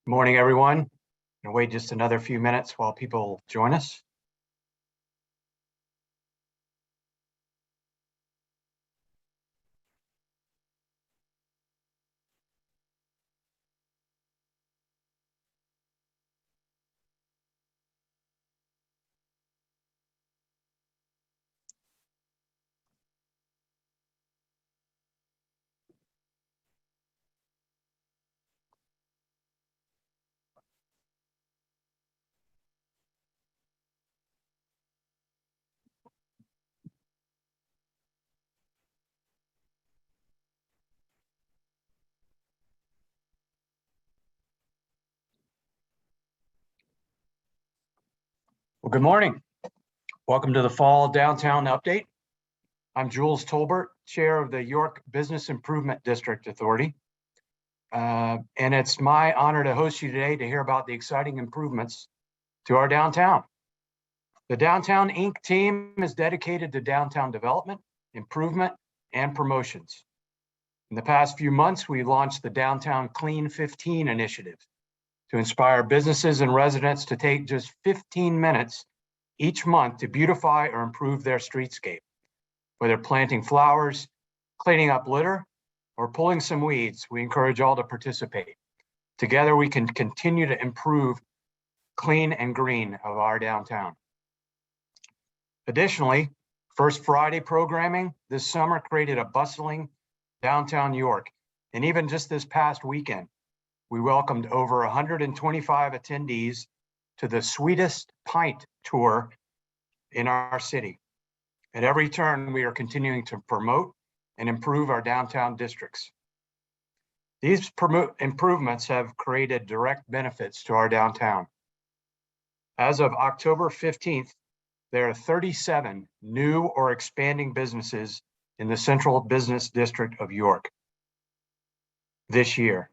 Good morning, everyone. I'll wait just another few minutes while people join us. Well, good morning. Welcome to the Fall Downtown Update. I'm Jules Tolbert, Chair of the York Business Improvement District Authority. And it's my honor to host you today to hear about the exciting improvements to our downtown. The Downtown Inc. team is dedicated to downtown development, improvement, and promotions. In the past few months, we launched the Downtown Clean 15 initiative to inspire businesses and residents to take just 15 minutes each month to beautify or improve their streetscape. Whether planting flowers, cleaning up litter, or pulling some weeds, we encourage all to participate. Together, we can continue to improve clean and green of our downtown. Additionally, First Friday programming this summer created a bustling downtown York. And even just this past weekend, we welcomed over 125 attendees to the Sweetest Pint tour in our city. At every turn, we are continuing to promote and improve our downtown districts. These improvements have created direct benefits to our downtown. As of October 15th, there are 37 new or expanding businesses in the Central Business District of York this year.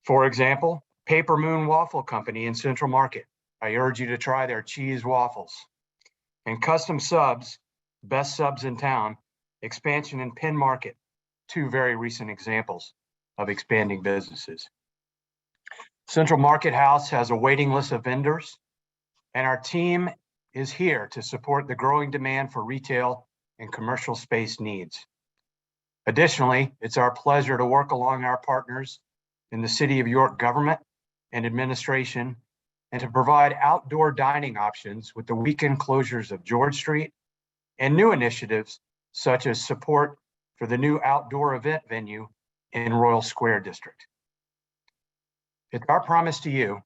For example, Paper Moon Waffle Company in Central Market. I urge you to try their cheese waffles. And Custom Subs, best subs in town, expansion in Penn Market, two very recent examples of expanding businesses. Central Market House has a waiting list of vendors, and our team is here to support the growing demand for retail and commercial space needs. Additionally, it's our pleasure to work along our partners in the City of York government and administration, and to provide outdoor dining options with the weekend closures of George Street and new initiatives such as support for the new outdoor event venue in Royal Square District. It's our promise to you,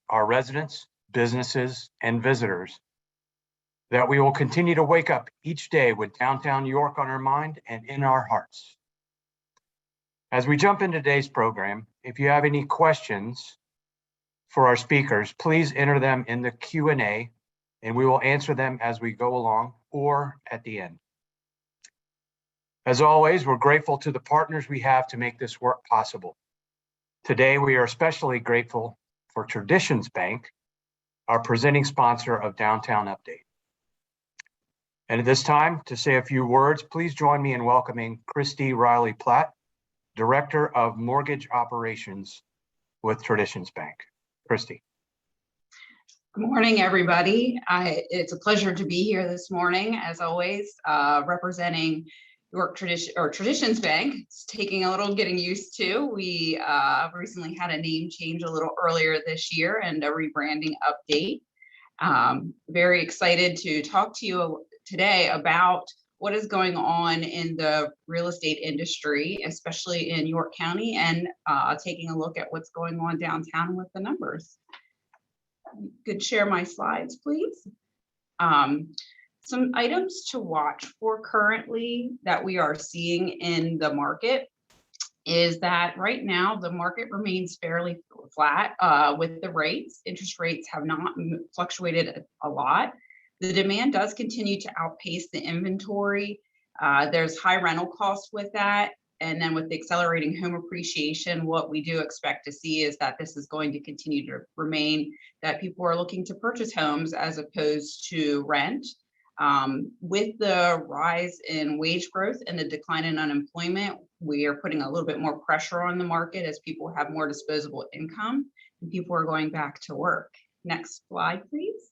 our residents, businesses, and visitors, that we will continue to wake up each day with downtown York on our mind and in our hearts. As we jump into today's program, if you have any questions for our speakers, please enter them in the Q&A and we will answer them as we go along or at the end. As always, we're grateful to the partners we have to make this work possible. Today, we are especially grateful for Traditions Bank, our presenting sponsor of Downtown Update. And at this time, to say a few words, please join me in welcoming Christie Riley Platt, Director of Mortgage Operations with Traditions Bank. Christie. Good morning, everybody. It's a pleasure to be here this morning, as always, representing York Traditions Bank. It's taking a little getting used to. We recently had a name change a little earlier this year and a rebranding update. Very excited to talk to you today about what is going on in the real estate industry, especially in York County, and taking a look at what's going on downtown with the numbers. Could share my slides, please. Some items to watch for currently that we are seeing in the market is that right now the market remains fairly flat with the rates. Interest rates have not fluctuated a lot. The demand does continue to outpace the inventory. There's high rental costs with that. And then with the accelerating home appreciation, what we do expect to see is that this is going to continue to remain, that people are looking to purchase homes as opposed to rent. With the rise in wage growth and the decline in unemployment, we are putting a little bit more pressure on the market as people have more disposable income and people are going back to work. Next slide, please.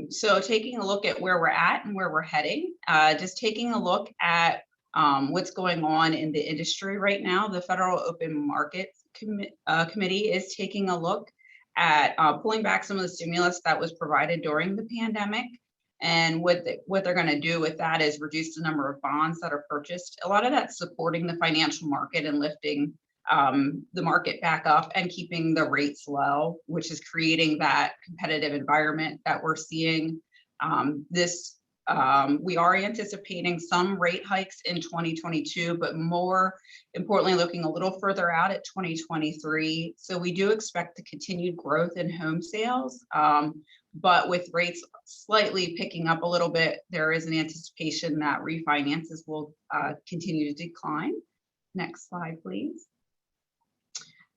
So taking a look at where we're at and where we're heading, just taking a look at what's going on in the industry right now. The Federal Open Markets Committee is taking a look at pulling back some of the stimulus that was provided during the pandemic. And what they're going to do with that is reduce the number of bonds that are purchased. A lot of that's supporting the financial market and lifting the market back up and keeping the rates low, which is creating that competitive environment that we're seeing. We are anticipating some rate hikes in 2022, but more importantly, looking a little further out at 2023. So we do expect the continued growth in home sales, but with rates slightly picking up a little bit, there is an anticipation that refinances will continue to decline. Next slide, please.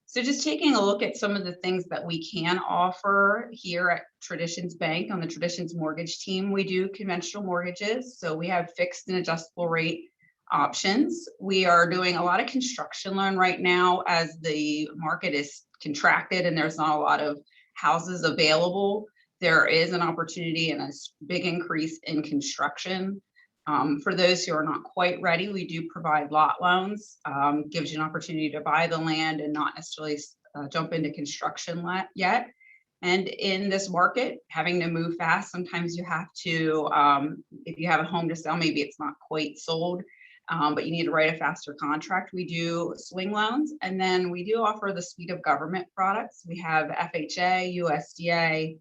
So just taking a look at some of the things that we can offer here at Traditions Bank on the Traditions mortgage team. We do conventional mortgages. So we have fixed and adjustable rate options. We are doing a lot of construction loan right now as the market is contracted and there's not a lot of houses available. There is an opportunity and a big increase in construction. For those who are not quite ready, we do provide lot loans, gives you an opportunity to buy the land and not necessarily jump into construction yet. And in this market, having to move fast, sometimes you have to, if you have a home to sell, maybe it's not quite sold, but you need to write a faster contract. We do swing loans, and then we do offer the suite of government products. We have FHA, USDA,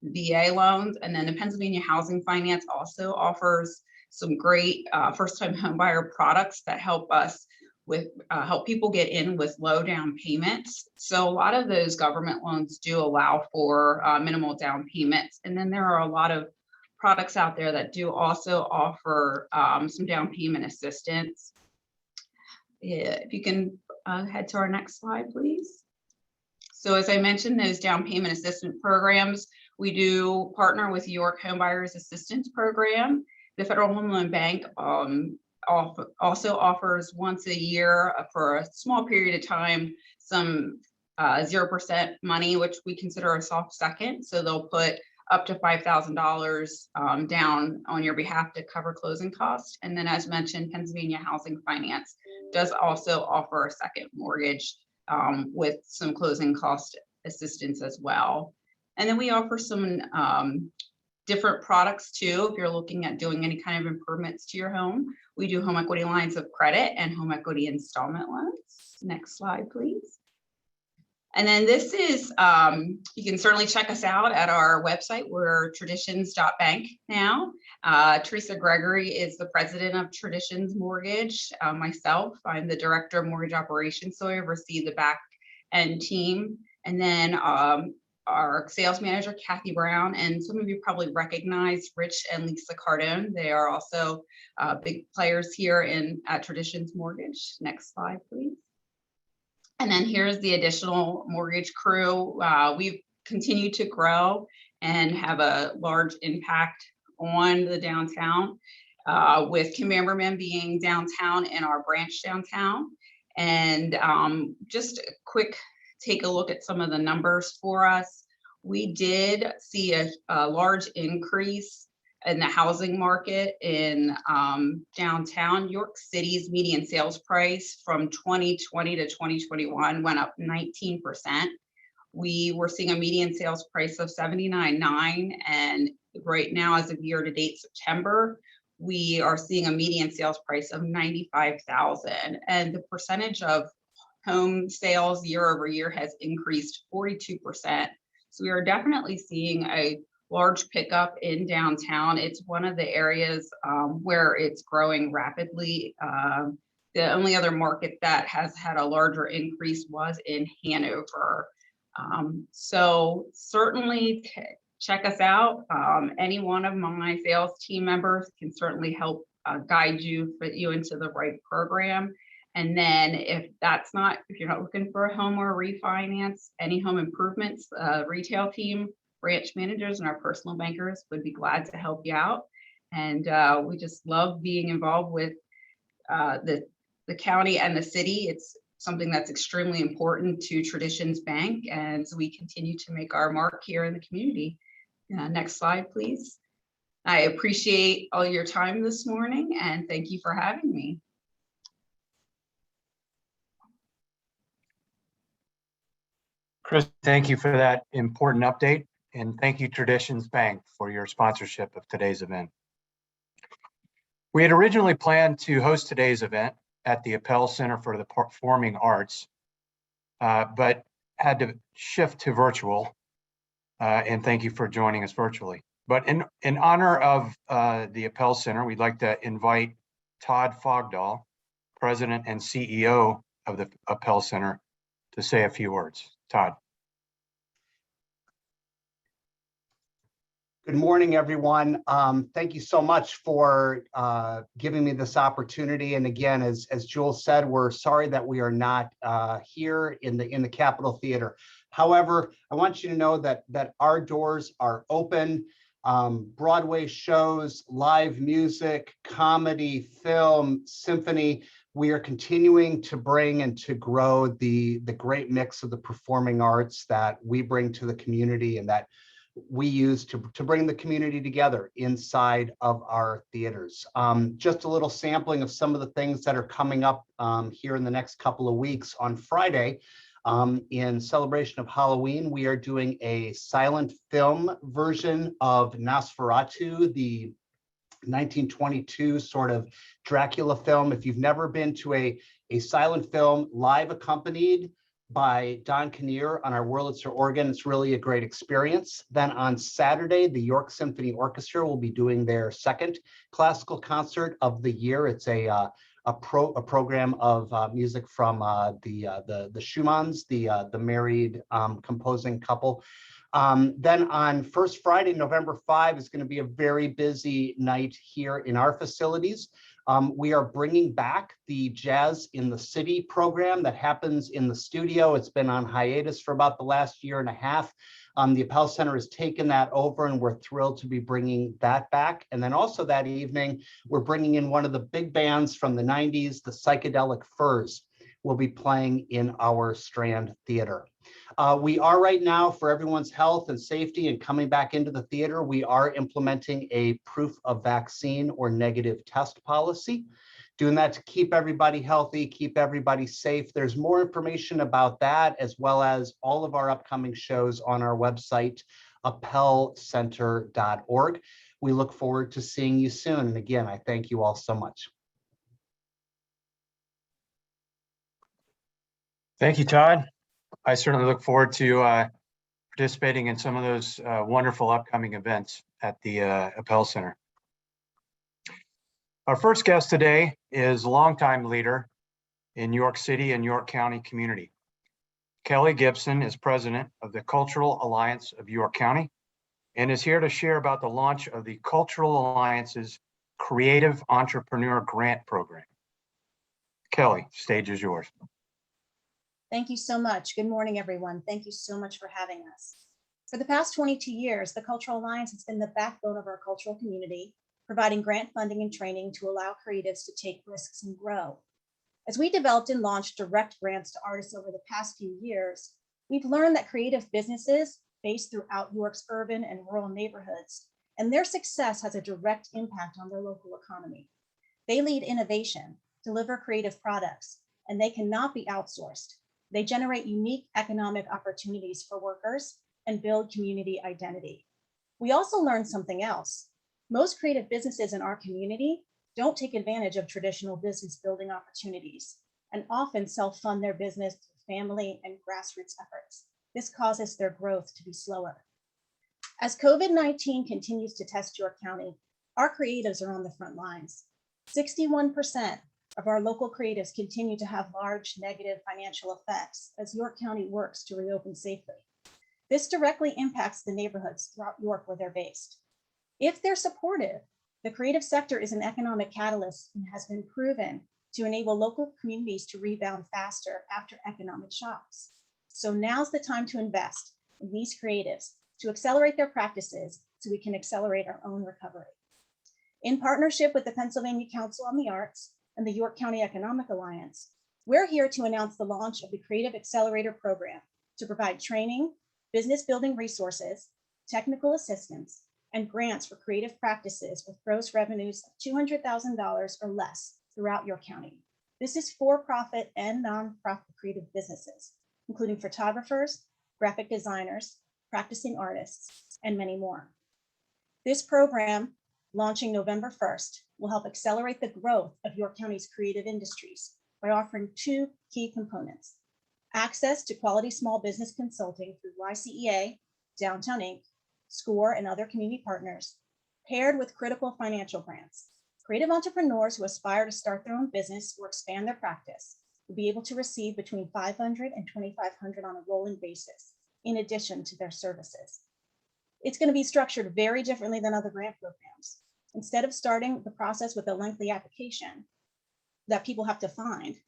VA loans, and then the Pennsylvania Housing Finance also offers some great first-time homebuyer products that help us with help people get in with low down payments. So a lot of those government loans do allow for minimal down payments, and then there are a lot of products out there that do also offer some down payment assistance. Yeah, if you can head to our next slide, please. So as I mentioned, those down payment assistance programs, we do partner with York Home Buyers Assistance Program. The Federal Home Loan Bank also offers once a year for a small period of time some 0% money, which we consider a soft second. So they'll put up to $5,000 down on your behalf to cover closing costs. And then as mentioned, Pennsylvania Housing Finance does also offer a second mortgage with some closing cost assistance as well. And then we offer some different products too. If you're looking at doing any kind of improvements to your home, we do home equity lines of credit and home equity installment loans. Next slide, please. And then this is, you can certainly check us out at our website. We're traditions.bank now. Teresa Gregory is the president of Traditions Mortgage. Myself, I'm the director of mortgage operations, so I oversee the back end team. And then our sales manager, Kathy Brown, and some of you probably recognize Rich and Lisa Cardone. They are also big players here at Traditions Mortgage. Next slide, please. And then here's the additional mortgage crew. We've continued to grow and have a large impact on the downtown, with Kim Amberman being downtown in our branch downtown. And just a quick take a look at some of the numbers for us. We did see a large increase in the housing market in downtown. York City's median sales price from 2020 to 2021 went up 19%. We were seeing a median sales price of $79,900, and right now, as of year-to-date September, we are seeing a median sales price of $95,000, and the percentage of home sales year over year has increased 42%. So we are definitely seeing a large pickup in downtown. It's one of the areas where it's growing rapidly. The only other market that has had a larger increase was in Hanover. So certainly check us out. Any one of my sales team members can certainly help guide you, fit you into the right program. And then if you're not looking for a home or a refinance, any home improvements, retail team branch managers and our personal bankers would be glad to help you out. And we just love being involved with the county and the city. It's something that's extremely important to Traditions Bank as we continue to make our mark here in the community. Next slide, please. I appreciate all your time this morning and thank you for having me. Chris, thank you for that important update, and thank you Traditions Bank for your sponsorship of today's event. We had originally planned to host today's event at the Appel Center for the Performing Arts, but had to shift to virtual, and thank you for joining us virtually. But in honor of the Appel Center, we'd like to invite Todd Fogdahl, President and CEO of the Appel Center, to say a few words. Todd. Good morning, everyone. Thank you so much for giving me this opportunity. And again, as Jules said, we're sorry that we are not here in the Capitol Theater. However, I want you to know that our doors are open. Broadway shows, live music, comedy, film, symphony. We are continuing to bring and to grow the great mix of the performing arts that we bring to the community and that we use to bring the community together inside of our theaters. Just a little sampling of some of the things that are coming up here in the next couple of weeks. On Friday, in celebration of Halloween, we are doing a silent film version of Nosferatu, the 1922 sort of Dracula film. If you've never been to a silent film live accompanied by Don Kinnear on our Wurlitzer organ, it's really a great experience. Then on Saturday, the York Symphony Orchestra will be doing their second classical concert of the year. It's a program of music from the Schumanns, the married composing couple. Then on First Friday, November 5 is going to be a very busy night here in our facilities. We are bringing back the Jazz in the City program that happens in the studio. It's been on hiatus for about the last year and a half. The Appel Center has taken that over and we're thrilled to be bringing that back. And then also that evening, we're bringing in one of the big bands from the 90s, the Psychedelic Furs, will be playing in our Strand Theater. We are right now, for everyone's health and safety and coming back into the theater, we are implementing a proof of vaccine or negative test policy. Doing that to keep everybody healthy, keep everybody safe. There's more information about that, as well as all of our upcoming shows on our website, appelcenter.org. We look forward to seeing you soon. And again, I thank you all so much. Thank you, Todd. I certainly look forward to participating in some of those wonderful upcoming events at the Appel Center. Our first guest today is a longtime leader in York City and York County community. Kelly Gibson is president of the Cultural Alliance of York County and is here to share about the launch of the Cultural Alliance's Creative Entrepreneur Grant Program. Kelly, stage is yours. Thank you so much. Good morning, everyone. Thank you so much for having us. For the past 22 years, the Cultural Alliance has been the backbone of our cultural community, providing grant funding and training to allow creatives to take risks and grow. As we developed and launched direct grants to artists over the past few years, we've learned that creative businesses based throughout York's urban and rural neighborhoods, and their success has a direct impact on their local economy. They lead innovation, deliver creative products, and they cannot be outsourced. They generate unique economic opportunities for workers and build community identity. We also learned something else. Most creative businesses in our community don't take advantage of traditional business building opportunities and often self-fund their business through family and grassroots efforts. This causes their growth to be slower. As COVID-19 continues to test York County, our creatives are on the front lines. 61% of our local creatives continue to have large negative financial effects as York County works to reopen safely. This directly impacts the neighborhoods throughout York where they're based. If they're supportive, the creative sector is an economic catalyst and has been proven to enable local communities to rebound faster after economic shocks. So now's the time to invest in these creatives to accelerate their practices so we can accelerate our own recovery. In partnership with the Pennsylvania Council on the Arts and the York County Economic Alliance, we're here to announce the launch of the Creative Accelerator program to provide training, business building resources, technical assistance, and grants for creative practices with gross revenues of $200,000 or less throughout York County. This is for-profit and nonprofit creative businesses, including photographers, graphic designers, practicing artists, and many more. This program, launching November 1st, will help accelerate the growth of York County's creative industries by offering two key components: access to quality small business consulting through YCEA, Downtown Inc., SCORE, and other community partners, paired with critical financial grants. Creative entrepreneurs who aspire to start their own business or expand their practice will be able to receive between $500 and $2,500 on a rolling basis, in addition to their services. It's going to be structured very differently than other grant programs. Instead of starting the process with a lengthy application that people have to find,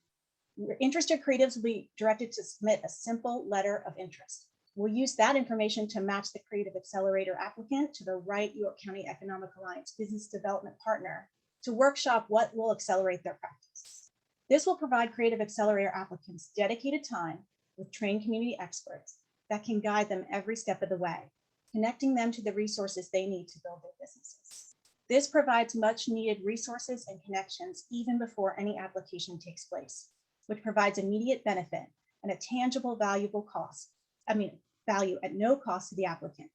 interested creatives will be directed to submit a simple letter of interest. We'll use that information to match the Creative Accelerator applicant to the right York County Economic Alliance business development partner to workshop what will accelerate their practice. This will provide Creative Accelerator applicants dedicated time with trained community experts that can guide them every step of the way, connecting them to the resources they need to build their businesses. This provides much needed resources and connections even before any application takes place, which provides immediate benefit and a tangible, value at no cost to the applicant.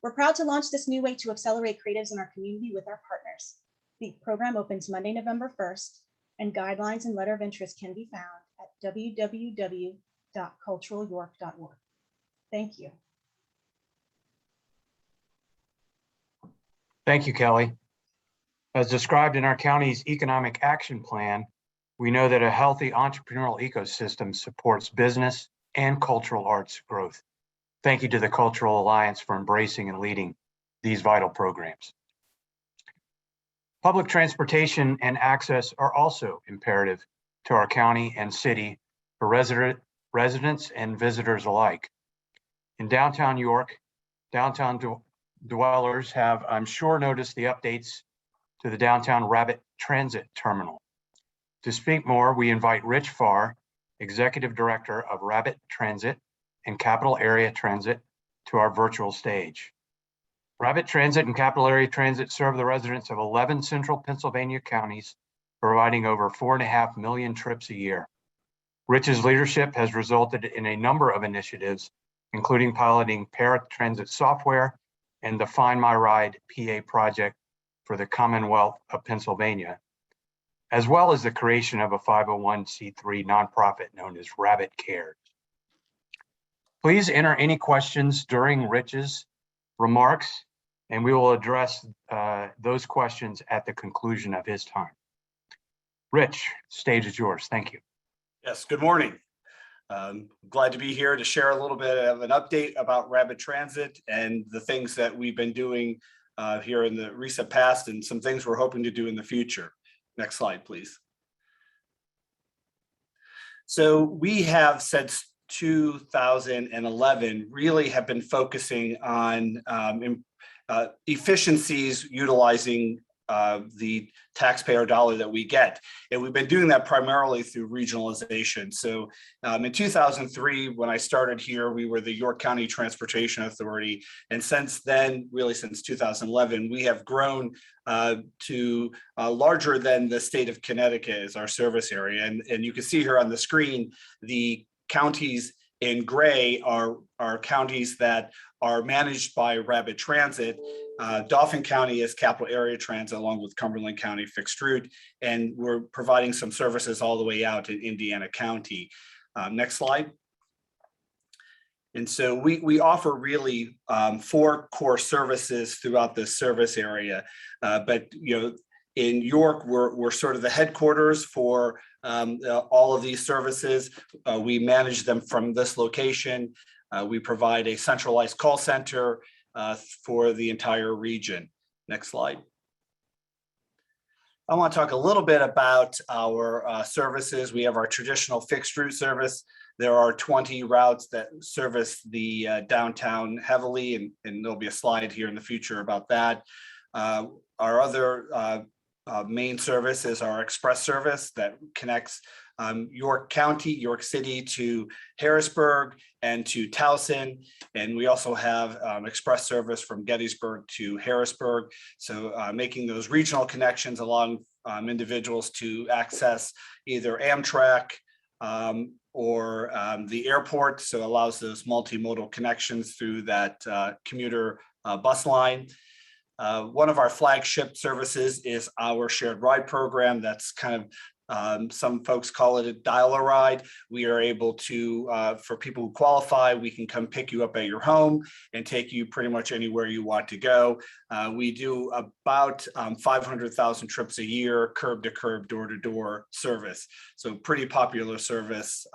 We're proud to launch this new way to accelerate creatives in our community with our partners. The program opens Monday, November 1st, and guidelines and letter of interest can be found at www.culturalyork.org. Thank you. Thank you, Kelly. As described in our county's economic action plan, we know that a healthy entrepreneurial ecosystem supports business and cultural arts growth. Thank you to the Cultural Alliance for embracing and leading these vital programs. Public transportation and access are also imperative to our county and city for residents and visitors alike. In downtown York, downtown dwellers have, I'm sure, noticed the updates to the downtown Rabbit Transit Terminal. To speak more, we invite Rich Farr, Executive Director of Rabbit Transit and Capital Area Transit, to our virtual stage. Rabbit Transit and Capital Area Transit serve the residents of 11 central Pennsylvania counties, providing over 4.5 million trips a year. Rich's leadership has resulted in a number of initiatives, including piloting Paratransit software and the Find My Ride PA project for the Commonwealth of Pennsylvania, as well as the creation of a 501c3 nonprofit known as Rabbit Cares. Please enter any questions during Rich's remarks, and we will address those questions at the conclusion of his time. Rich, stage is yours. Thank you. Yes, good morning. Glad to be here to share a little bit of an update about Rabbit Transit and the things that we've been doing here in the recent past and some things we're hoping to do in the future. Next slide, please. So we have since 2011 really have been focusing on efficiencies utilizing the taxpayer dollar that we get. And we've been doing that primarily through regionalization. So in 2003, when I started here, we were the York County Transportation Authority. And since then, really since 2011, we have grown to larger than the state of Connecticut as our service area. And you can see here on the screen, the counties in gray are counties that are managed by Rabbit Transit. Dauphin County is Capital Area Transit, along with Cumberland County Fixed Route, and we're providing some services all the way out in Indiana County. Next slide. And so we offer really 4 core services throughout this service area, but in York, we're sort of the headquarters for all of these services. We manage them from this location. We provide a centralized call center for the entire region. Next slide. I want to talk a little bit about our services. We have our traditional fixed route service. There are 20 routes that service the downtown heavily, and there'll be a slide here in the future about that. Our other main service is our express service that connects York County, York City to Harrisburg and to Towson. And we also have express service from Gettysburg to Harrisburg. So making those regional connections allowing individuals to access either Amtrak or the airport. So allows those multimodal connections through that commuter bus line. One of our flagship services is our shared ride program. That's kind of some folks call it a dial-a-ride. We are able to, for people who qualify, we can come pick you up at your home and take you pretty much anywhere you want to go. We do about 500,000 trips a year, curb to curb, door to door service. So pretty popular service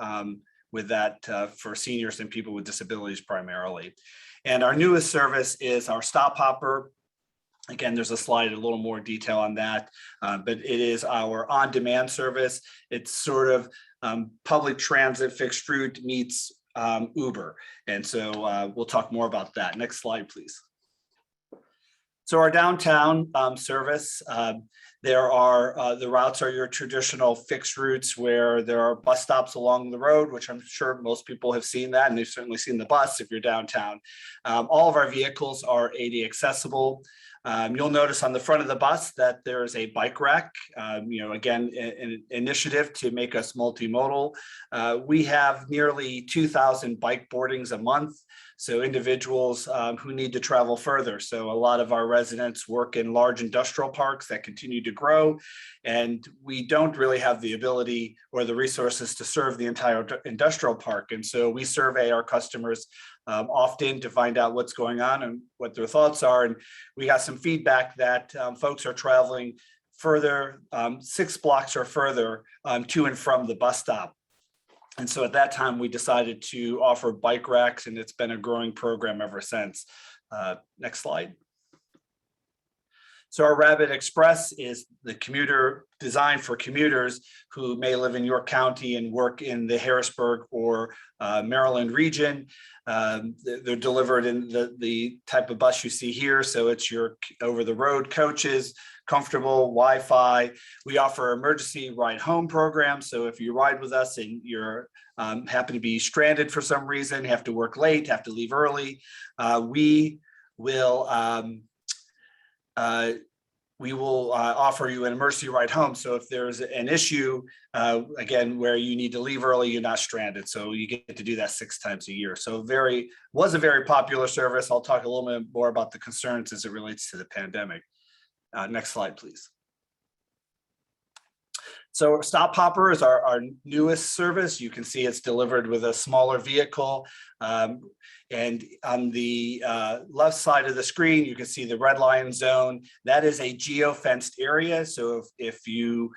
with that for seniors and people with disabilities primarily. And our newest service is our Stop Hopper. Again, there's a slide, a little more detail on that, but it is our on-demand service. It's sort of public transit fixed route meets Uber. And so we'll talk more about that. Next slide, please. So our downtown service, there are, the routes are your traditional fixed routes where there are bus stops along the road, which I'm sure most people have seen that, and they've certainly seen the bus if you're downtown. All of our vehicles are AD accessible. You'll notice on the front of the bus that there is a bike rack, again, an initiative to make us multimodal. We have nearly 2,000 bike boardings a month. So individuals who need to travel further. So a lot of our residents work in large industrial parks that continue to grow. And we don't really have the ability or the resources to serve the entire industrial park. And so we survey our customers often to find out what's going on and what their thoughts are. And we got some feedback that folks are traveling further, 6 blocks or further to and from the bus stop. And so at that time, we decided to offer bike racks, and it's been a growing program ever since. Next slide. So our Rapid Express is the commuter designed for commuters who may live in York County and work in the Harrisburg or Maryland region. They're delivered in the type of bus you see here. So it's your over-the-road coaches, comfortable Wi-Fi. We offer emergency ride home programs. So if you ride with us and you're happen to be stranded for some reason, have to work late, have to leave early, we will offer you an emergency ride home. So if there's an issue, again, where you need to leave early, you're not stranded. So you get to do that 6 times a year. So was a very popular service. I'll talk a little bit more about the concerns as it relates to the pandemic. Next slide, please. So Stop Hopper is our newest service. You can see it's delivered with a smaller vehicle. And on the left side of the screen, you can see the red line zone. That is a geo-fenced area. So if you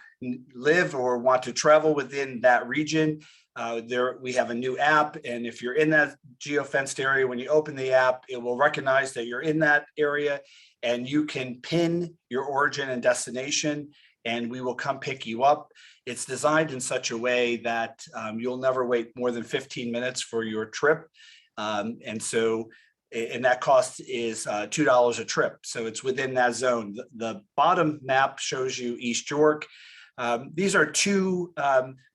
live or want to travel within that region, we have a new app. And if you're in that geo-fenced area, when you open the app, it will recognize that you're in that area, and you can pin your origin and destination, and we will come pick you up. It's designed in such a way that you'll never wait more than 15 minutes for your trip. And that cost is $2 a trip. So it's within that zone. The bottom map shows you East York. These are 2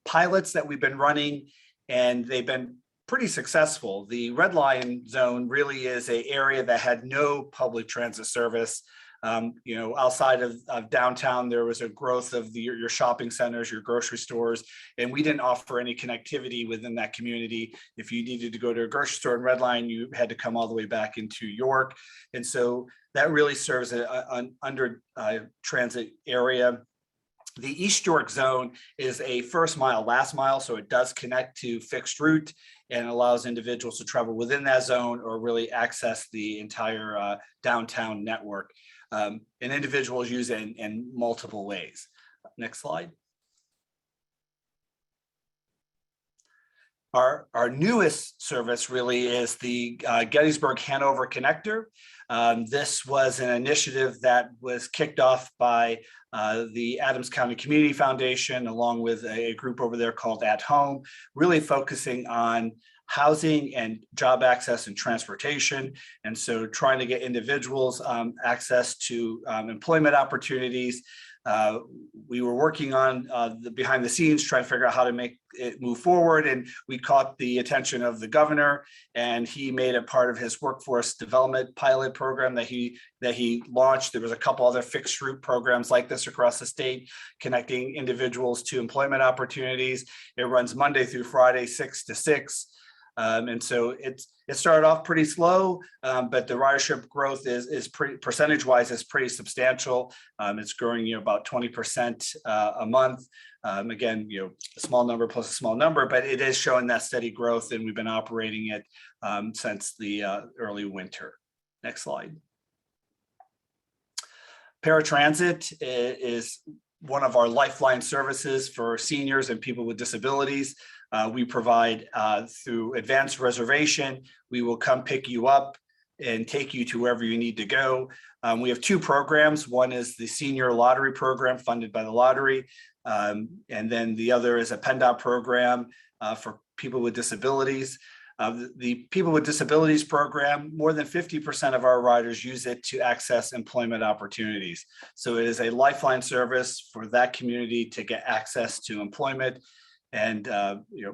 pilots that we've been running, and they've been pretty successful. The red line zone really is an area that had no public transit service. Outside of downtown, there was a growth of your shopping centers, your grocery stores, and we didn't offer any connectivity within that community. If you needed to go to a grocery store in Red Line, you had to come all the way back into York. And so that really serves an under transit area. The East York zone is a first mile, last mile, so it does connect to fixed route and allows individuals to travel within that zone or really access the entire downtown network. And individuals use it in multiple ways. Next slide. Our newest service really is the Gettysburg Hanover Connector. This was an initiative that was kicked off by the Adams County Community Foundation, along with a group over there called At Home, really focusing on housing and job access and transportation. And so trying to get individuals access to employment opportunities. We were working on the behind the scenes, trying to figure out how to make it move forward. And we caught the attention of the governor, and he made it part of his workforce development pilot program that he launched. There was a couple other fixed route programs like this across the state, connecting individuals to employment opportunities. It runs Monday through Friday, 6 to 6. And so it started off pretty slow, but the ridership growth is pretty percentage-wise is pretty substantial. It's growing, about 20% a month. Again, a small number plus a small number, but it is showing that steady growth, and we've been operating it since the early winter. Next slide. Paratransit is one of our lifeline services for seniors and people with disabilities. We provide through advanced reservation. We will come pick you up and take you to wherever you need to go. We have two programs. One is the senior lottery program funded by the lottery. And then the other is a PennDOT program for people with disabilities. The people with disabilities program, more than 50% of our riders use it to access employment opportunities. So it is a lifeline service for that community to get access to employment, and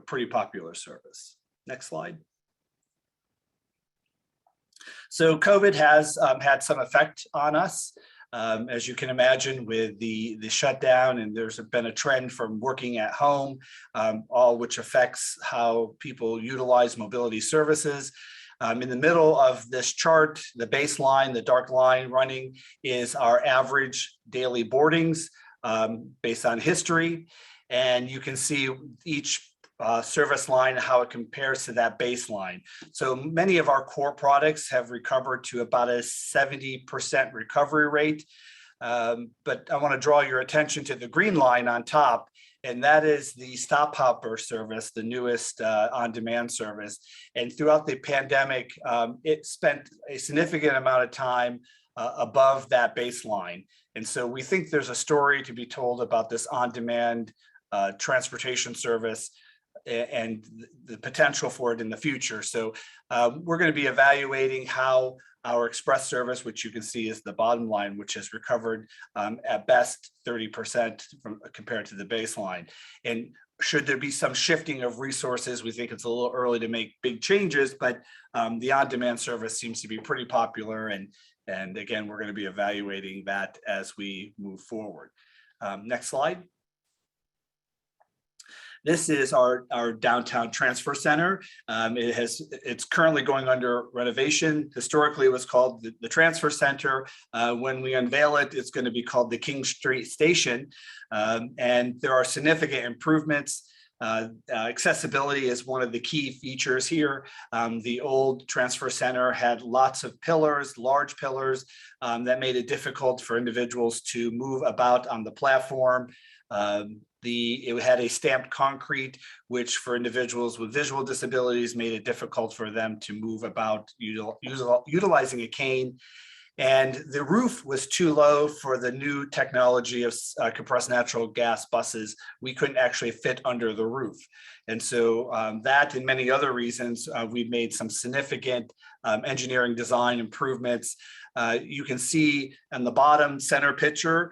pretty popular service. Next slide. So COVID has had some effect on us, as you can imagine, with the shutdown, and there's been a trend from working at home, all which affects how people utilize mobility services. In the middle of this chart, the baseline, the dark line running, is our average daily boardings based on history. And you can see each service line, how it compares to that baseline. So many of our core products have recovered to about a 70% recovery rate. But I want to draw your attention to the green line on top, and that is the Stop Hopper service, the newest on-demand service. And throughout the pandemic, it spent a significant amount of time above that baseline. And so we think there's a story to be told about this on-demand transportation service and the potential for it in the future. So we're going to be evaluating how our express service, which you can see is the bottom line, which has recovered at best 30% compared to the baseline. And should there be some shifting of resources, we think it's a little early to make big changes, but the on-demand service seems to be pretty popular. And again, we're going to be evaluating that as we move forward. Next slide. This is our downtown transfer center. It's currently going under renovation. Historically, it was called the transfer center. When we unveil it, it's going to be called the King Street Station. And there are significant improvements. Accessibility is one of the key features here. The old transfer center had lots of pillars, large pillars, that made it difficult for individuals to move about on the platform. It had a stamped concrete, which for individuals with visual disabilities made it difficult for them to move about utilizing a cane. And the roof was too low for the new technology of compressed natural gas buses. We couldn't actually fit under the roof. And so that and many other reasons, we've made some significant engineering design improvements. You can see on the bottom center picture,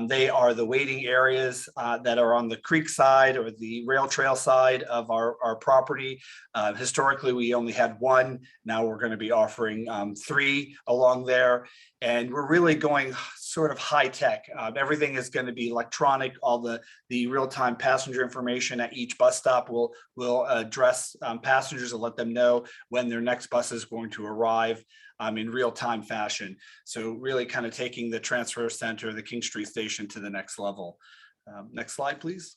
they are the waiting areas that are on the creek side or the rail trail side of our property. Historically, we only had one. Now we're going to be offering 3 along there. And we're really going sort of high tech. Everything is going to be electronic. All the real-time passenger information at each bus stop will address passengers and let them know when their next bus is going to arrive in real-time fashion. So really kind of taking the transfer center, the King Street Station, to the next level. Next slide, please.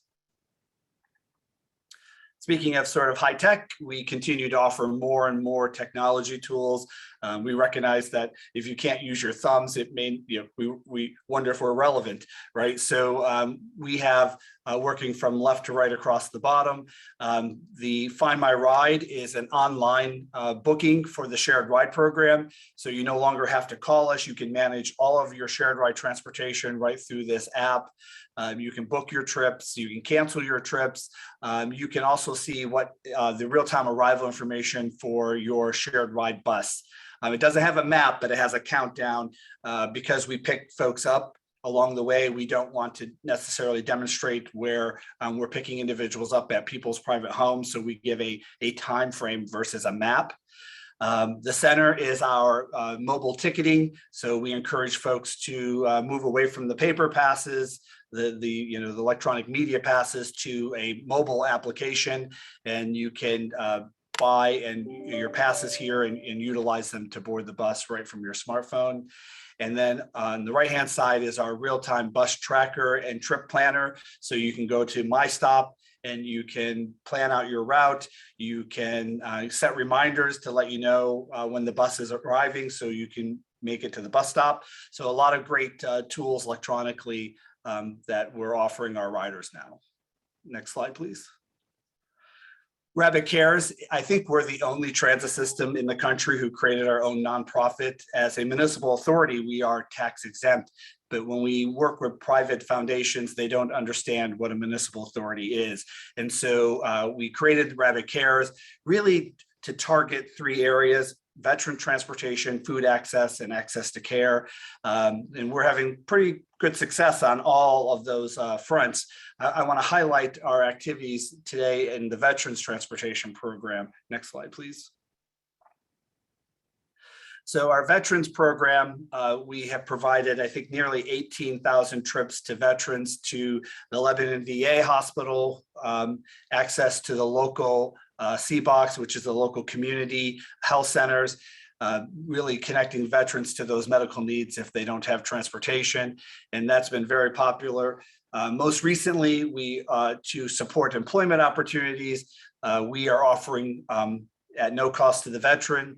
Speaking of sort of high tech, we continue to offer more and more technology tools. We recognize that if you can't use your thumbs, it may, we wonder if we're relevant, right? So we have working from left to right across the bottom. The Find My Ride is an online booking for the shared ride program. So you no longer have to call us. You can manage all of your shared ride transportation right through this app. You can book your trips, you can cancel your trips. You can also see what the real-time arrival information for your shared ride bus. It doesn't have a map, but it has a countdown because we picked folks up along the way. We don't want to necessarily demonstrate where we're picking individuals up at people's private homes. So we give a time frame versus a map. The center is our mobile ticketing. So we encourage folks to move away from the paper passes, the electronic media passes to a mobile application, and you can buy your passes here and utilize them to board the bus right from your smartphone. And then on the right-hand side is our real-time bus tracker and trip planner. So you can go to My Stop and you can plan out your route. You can set reminders to let you know when the bus is arriving so you can make it to the bus stop. So a lot of great tools electronically that we're offering our riders now. Next slide, please. Rabbit Cares, I think we're the only transit system in the country who created our own nonprofit. As a municipal authority, we are tax exempt, but when we work with private foundations, they don't understand what a municipal authority is. And so we created Rabbit Cares really to target 3 areas: veteran transportation, food access, and access to care. And we're having pretty good success on all of those fronts. I want to highlight our activities today in the Veterans Transportation Program. Next slide, please. So our veterans program, we have provided, I think, nearly 18,000 trips to veterans to the Lebanon VA hospital, access to the local CBOX, which is the local community health centers, really connecting veterans to those medical needs if they don't have transportation. And that's been very popular. Most recently, to support employment opportunities, we are offering at no cost to the veteran,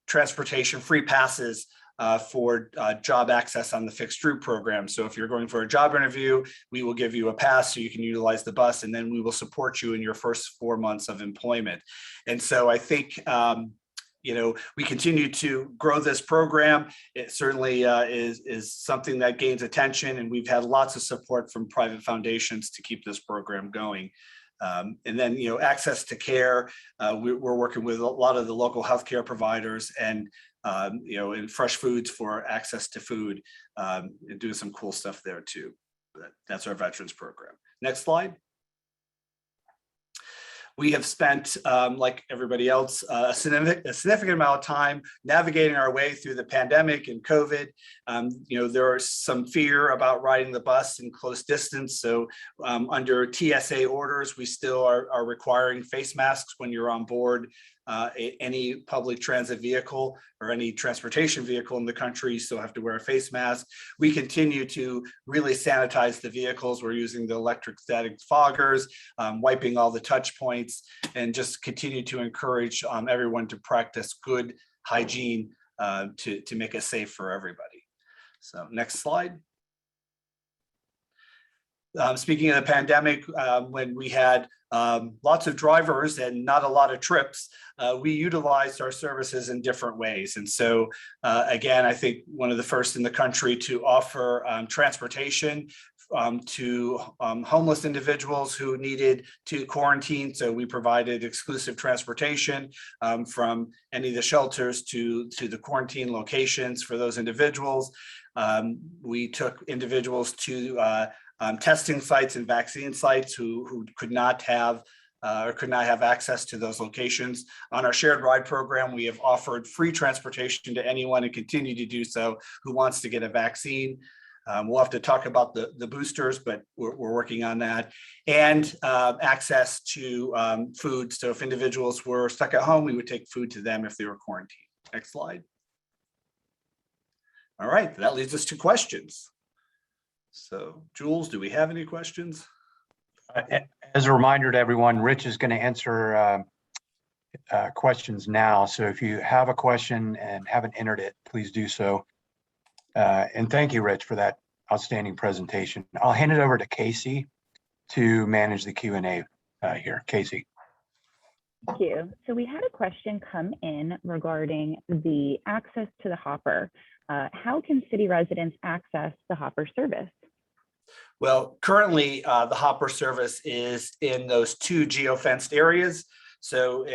transportation free passes for job access on the fixed route program. So if you're going for a job interview, we will give you a pass so you can utilize the bus, and then we will support you in your first 4 months of employment. And so I think, we continue to grow this program. It certainly is something that gains attention, and we've had lots of support from private foundations to keep this program going. And then, access to care, we're working with a lot of the local healthcare providers and, and fresh foods for access to food, and doing some cool stuff there too. That's our veterans program. Next slide. We have spent, like everybody else, a significant amount of time navigating our way through the pandemic and COVID. There is some fear about riding the bus in close distance. So under TSA orders, we still are requiring face masks when you're on board any public transit vehicle or any transportation vehicle in the country. You still have to wear a face mask. We continue to really sanitize the vehicles. We're using the electrostatic foggers, wiping all the touch points, and just continue to encourage everyone to practice good hygiene to make it safe for everybody. So next slide. Speaking of the pandemic, when we had lots of drivers and not a lot of trips, we utilized our services in different ways. And so, again, I think one of the first in the country to offer transportation to homeless individuals who needed to quarantine. So we provided exclusive transportation from any of the shelters to the quarantine locations for those individuals. We took individuals to testing sites and vaccine sites who could not have access to those locations. On our shared ride program, we have offered free transportation to anyone and continue to do so who wants to get a vaccine. We'll have to talk about the boosters, but we're working on that. And access to food. So if individuals were stuck at home, we would take food to them if they were quarantined. Next slide. All right, that leads us to questions. So Jules, do we have any questions? As a reminder to everyone, Rich is going to answer questions now. So if you have a question and haven't entered it, please do so. And thank you, Rich, for that outstanding presentation. I'll hand it over to Casey to manage the Q&A here. Casey. Thank you. So we had a question come in regarding the access to the hopper. How can city residents access the hopper service? Well, currently, the hopper service is in those 2 geofenced areas. So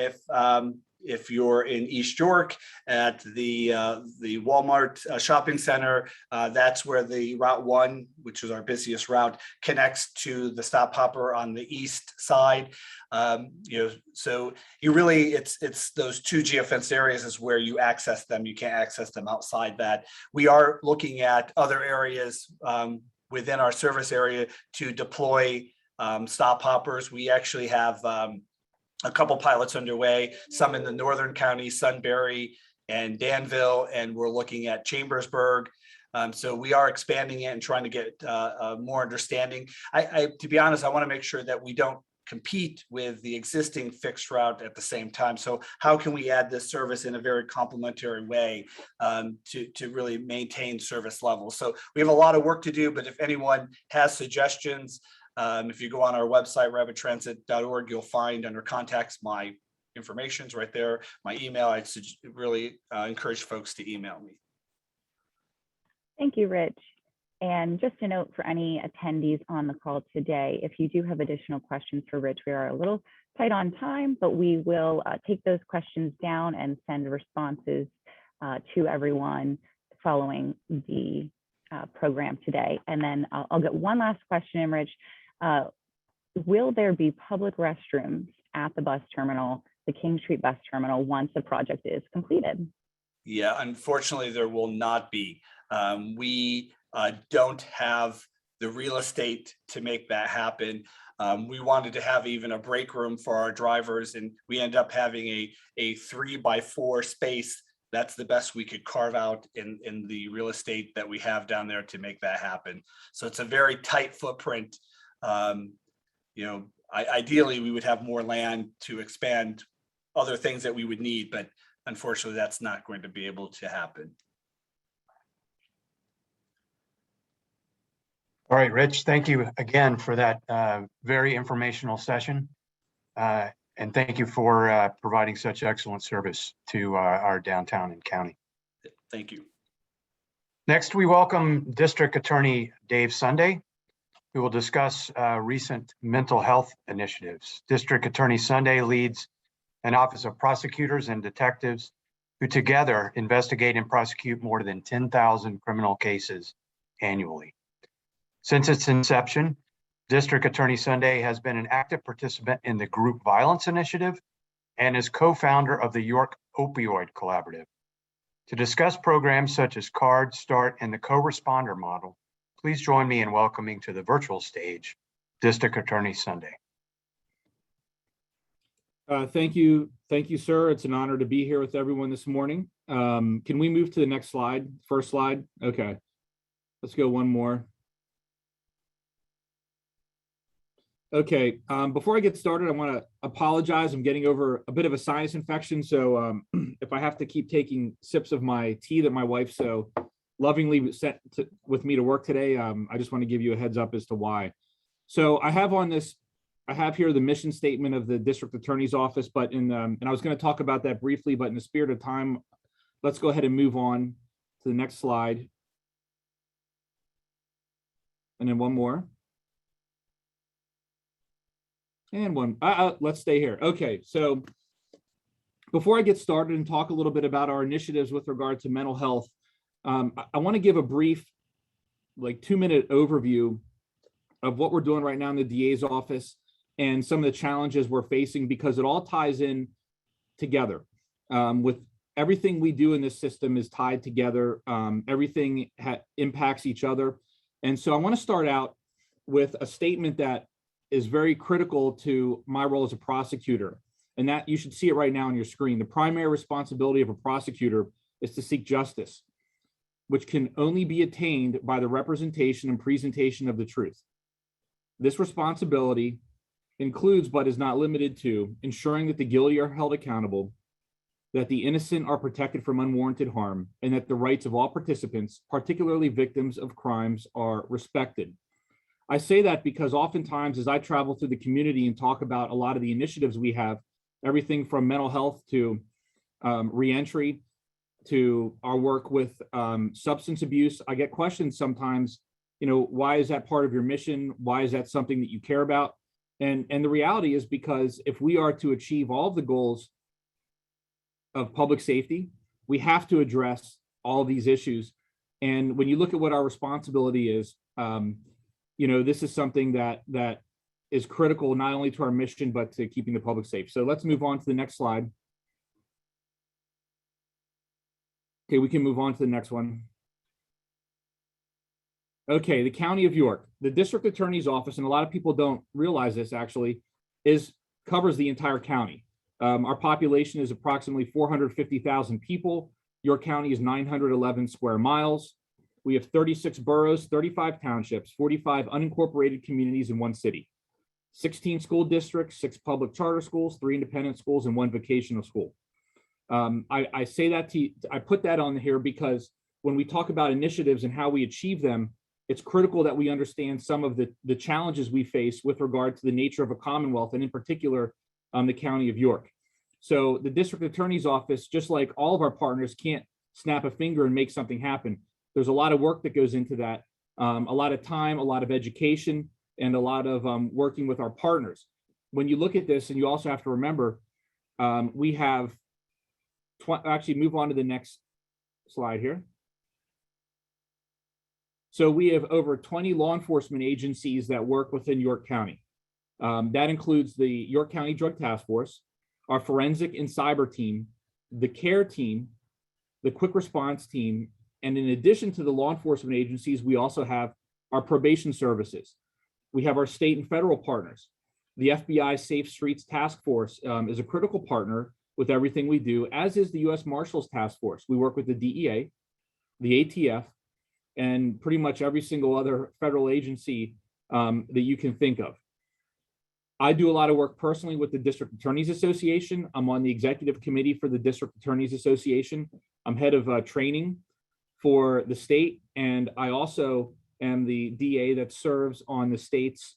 if you're in East York at the Walmart shopping center, that's where the Route 1, which is our busiest route, connects to the stop hopper on the east side. So you really, it's those 2 geofenced areas is where you access them. You can't access them outside that. We are looking at other areas within our service area to deploy stop hoppers. We actually have a couple pilots underway, some in the northern counties, Sunbury and Danville, and we're looking at Chambersburg. So we are expanding it and trying to get more understanding. To be honest, I want to make sure that we don't compete with the existing fixed route at the same time. So how can we add this service in a very complementary way to really maintain service levels? So we have a lot of work to do, but if anyone has suggestions, if you go on our website, rapidtransit.org, you'll find under contacts my information's right there, my email. I'd really encourage folks to email me. Thank you, Rich. And just a note for any attendees on the call today, if you do have additional questions for Rich, we are a little tight on time, but we will take those questions down and send responses to everyone following the program today. And then I'll get one last question in, Rich. Will there be public restrooms at the bus terminal, the King Street bus terminal, once the project is completed? Yeah, unfortunately, there will not be. We don't have the real estate to make that happen. We wanted to have even a break room for our drivers, and we end up having a 3x4 space. That's the best we could carve out in the real estate that we have down there to make that happen. So it's a very tight footprint. Ideally, we would have more land to expand other things that we would need, but unfortunately, that's not going to be able to happen. All right, Rich, thank you again for that very informational session. And thank you for providing such excellent service to our downtown and county. Thank you. Next, we welcome District Attorney Dave Sunday, who will discuss recent mental health initiatives. District Attorney Sunday leads an office of prosecutors and detectives who together investigate and prosecute more than 10,000 criminal cases annually. Since its inception, District Attorney Sunday has been an active participant in the Group Violence Initiative and is co-founder of the York Opioid Collaborative. To discuss programs such as CARD, START, and the co-responder model, please join me in welcoming to the virtual stage, District Attorney Sunday. Thank you, sir. It's an honor to be here with everyone this morning. Can we move to the next slide? First slide? Okay, let's go one more. Okay, before I get started, I want to apologize. I'm getting over a bit of a sinus infection, so if I have to keep taking sips of my tea that my wife so lovingly sent with me to work today, I just want to give you a heads up as to why. So I have here the mission statement of the District Attorney's Office, but and I was going to talk about that briefly, but in the spirit of time, let's go ahead and move on to the next slide. And then one more. And one, let's stay here. Okay, so before I get started and talk a little bit about our initiatives with regard to mental health, I want to give a brief, like 2-minute overview of what we're doing right now in the DA's office and some of the challenges we're facing, because it all ties in together. With everything we do in this system is tied together. Everything impacts each other. And so I want to start out with a statement that is very critical to my role as a prosecutor. And that you should see it right now on your screen. The primary responsibility of a prosecutor is to seek justice, which can only be attained by the representation and presentation of the truth. This responsibility includes, but is not limited to, ensuring that the guilty are held accountable, that the innocent are protected from unwarranted harm, and that the rights of all participants, particularly victims of crimes, are respected. I say that because oftentimes as I travel through the community and talk about a lot of the initiatives we have, everything from mental health to reentry to our work with substance abuse, I get questions sometimes, why is that part of your mission? Why is that something that you care about? And the reality is because if we are to achieve all of the goals of public safety, we have to address all these issues. And when you look at what our responsibility is, this is something that is critical not only to our mission, but to keeping the public safe. So let's move on to the next slide. Okay, we can move on to the next one. Okay, the County of York, the District Attorney's Office, and a lot of people don't realize this actually, covers the entire county. Our population is approximately 450,000 people. York County is 911 square miles. We have 36 boroughs, 35 townships, 45 unincorporated communities in one city, 16 school districts, 6 public charter schools, 3 independent schools, and 1 vocational school. I say that I put that on here because when we talk about initiatives and how we achieve them, it's critical that we understand some of the challenges we face with regard to the nature of a Commonwealth, and in particular, the County of York. So the District Attorney's Office, just like all of our partners, can't snap a finger and make something happen. There's a lot of work that goes into that, a lot of time, a lot of education, and a lot of working with our partners. When you look at this, and you also have to remember, we have, actually move on to the next slide here. So we have over 20 law enforcement agencies that work within York County. That includes the York County Drug Task Force, our forensic and cyber team, the CARE team, the quick response team, and in addition to the law enforcement agencies, we also have our probation services. We have our state and federal partners. The FBI Safe Streets Task Force is a critical partner with everything we do, as is the U.S. Marshals Task Force. We work with the DEA, the ATF, and pretty much every single other federal agency that you can think of. I do a lot of work personally with the District Attorneys Association. I'm on the executive committee for the District Attorneys Association. I'm head of training for the state, and I also am the DA that serves on the state's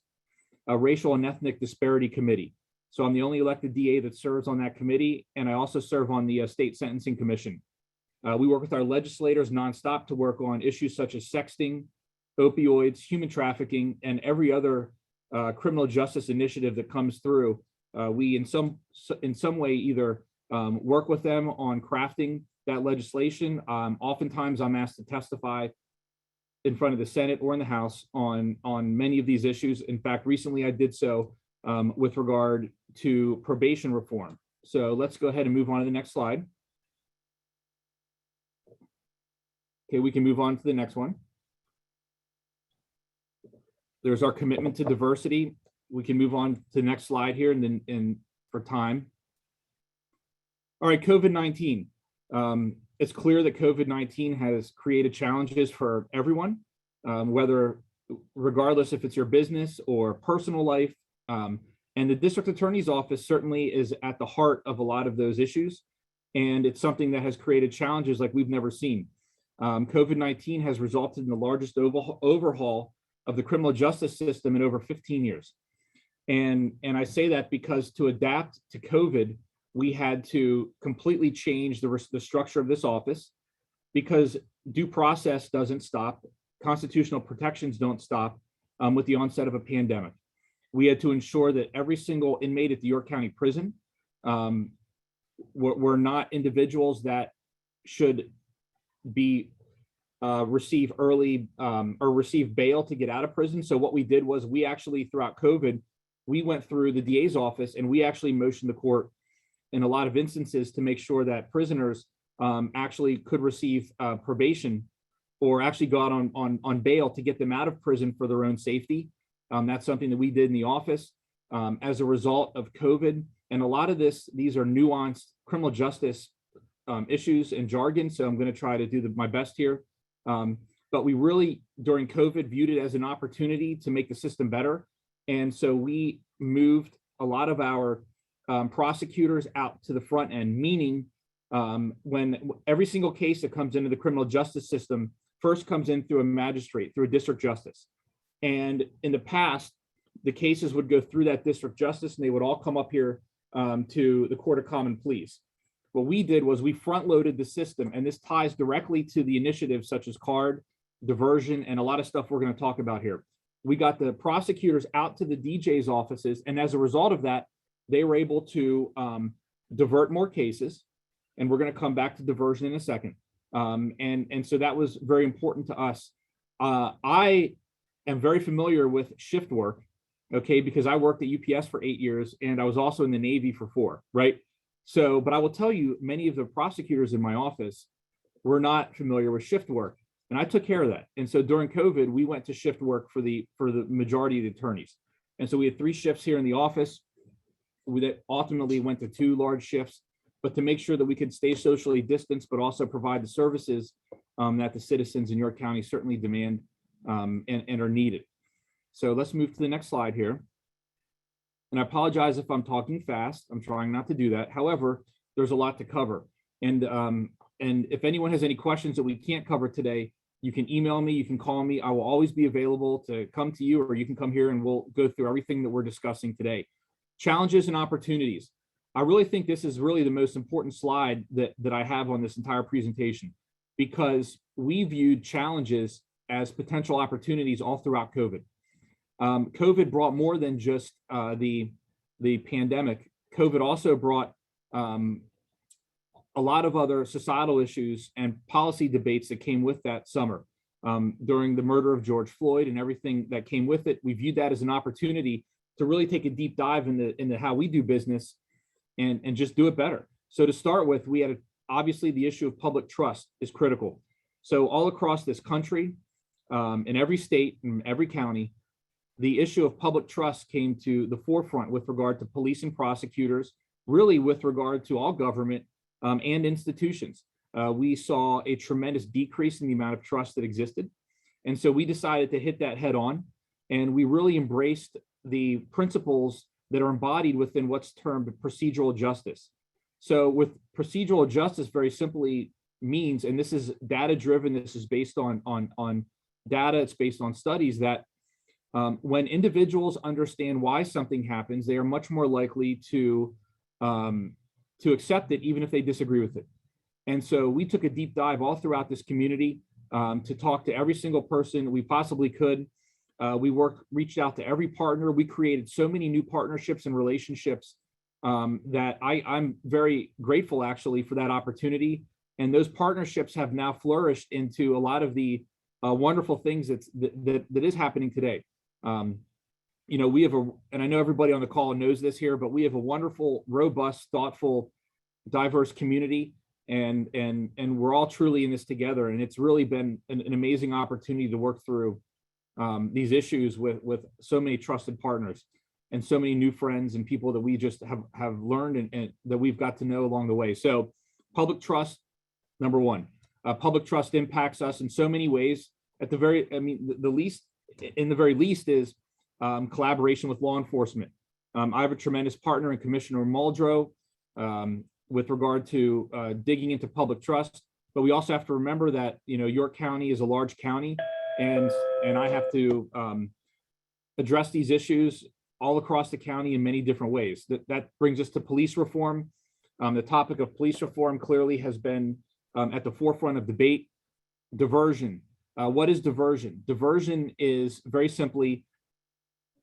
Racial and Ethnic Disparity Committee. So I'm the only elected DA that serves on that committee, and I also serve on the State Sentencing Commission. We work with our legislators nonstop to work on issues such as sexting, opioids, human trafficking, and every other criminal justice initiative that comes through. We in some way either work with them on crafting that legislation. Oftentimes I'm asked to testify in front of the Senate or in the House on many of these issues. In fact, recently I did so with regard to probation reform. So let's go ahead and move on to the next slide. Okay, we can move on to the next one. There's our commitment to diversity. We can move on to the next slide here and then for time. All right, COVID-19. It's clear that COVID-19 has created challenges for everyone, regardless if it's your business or personal life. And the District Attorney's Office certainly is at the heart of a lot of those issues. And it's something that has created challenges like we've never seen. COVID-19 has resulted in the largest overhaul of the criminal justice system in over 15 years. And I say that because to adapt to COVID, we had to completely change the structure of this office, because due process doesn't stop, constitutional protections don't stop with the onset of a pandemic. We had to ensure that every single inmate at the York County Prison were not individuals that should receive early or receive bail to get out of prison. So what we did was we actually, throughout COVID, we went through the DA's office and we actually motioned the court in a lot of instances to make sure that prisoners actually could receive probation or actually go out on bail to get them out of prison for their own safety. That's something that we did in the office as a result of COVID. And a lot of these are nuanced criminal justice issues and jargon. So I'm going to try to do my best here. But we really, during COVID, viewed it as an opportunity to make the system better. And so we moved a lot of our prosecutors out to the front end, meaning when every single case that comes into the criminal justice system first comes in through a magistrate, through a district justice. And in the past, the cases would go through that district justice and they would all come up here to the Court of Common Pleas. What we did was we front loaded the system, and this ties directly to the initiatives such as CARD, diversion, and a lot of stuff we're going to talk about here. We got the prosecutors out to the DJ's offices, and as a result of that, they were able to divert more cases, and we're going to come back to diversion in a second. And so that was very important to us. I am very familiar with shift work, okay, because I worked at UPS for 8 years, and I was also in the Navy for 4, right? So, but I will tell you, many of the prosecutors in my office were not familiar with shift work, and I took care of that. And so during COVID, we went to shift work for the majority of the attorneys. And so we had 3 shifts here in the office. We ultimately went to 2 large shifts, but to make sure that we could stay socially distanced, but also provide the services that the citizens in York County certainly demand and are needed. So let's move to the next slide here. And I apologize if I'm talking fast. I'm trying not to do that. However, there's a lot to cover. And if anyone has any questions that we can't cover today, you can email me, you can call me. I will always be available to come to you, or you can come here and we'll go through everything that we're discussing today. Challenges and opportunities. I really think this is really the most important slide that I have on this entire presentation, because we viewed challenges as potential opportunities all throughout COVID. COVID brought more than just the pandemic. COVID also brought a lot of other societal issues and policy debates that came with that summer. During the murder of George Floyd and everything that came with it, we viewed that as an opportunity to really take a deep dive into how we do business and just do it better. So to start with, we had obviously the issue of public trust is critical. So all across this country, in every state, in every county, the issue of public trust came to the forefront with regard to police and prosecutors, really with regard to all government and institutions. We saw a tremendous decrease in the amount of trust that existed. And so we decided to hit that head on, and we really embraced the principles that are embodied within what's termed procedural justice. So with procedural justice very simply means, and this is data driven, this is based on data, it's based on studies, that when individuals understand why something happens, they are much more likely to accept it, even if they disagree with it. And so we took a deep dive all throughout this community to talk to every single person we possibly could. We reached out to every partner. We created so many new partnerships and relationships that I'm very grateful actually for that opportunity. And those partnerships have now flourished into a lot of the wonderful things that is happening today. You know, we have and I know everybody on the call knows this here, but we have a wonderful, robust, thoughtful, diverse community, and we're all truly in this together. And it's really been an amazing opportunity to work through these issues with so many trusted partners and so many new friends and people that we just have learned and that we've got to know along the way. So public trust, number one. Public trust impacts us in so many ways. At the very, the very least is collaboration with law enforcement. I have a tremendous partner in Commissioner Muldrow with regard to digging into public trust, but we also have to remember that, you know, York County is a large county, and I have to address these issues all across the county in many different ways. That brings us to police reform. The topic of police reform clearly has been at the forefront of debate. Diversion. What is diversion? Diversion is very simply,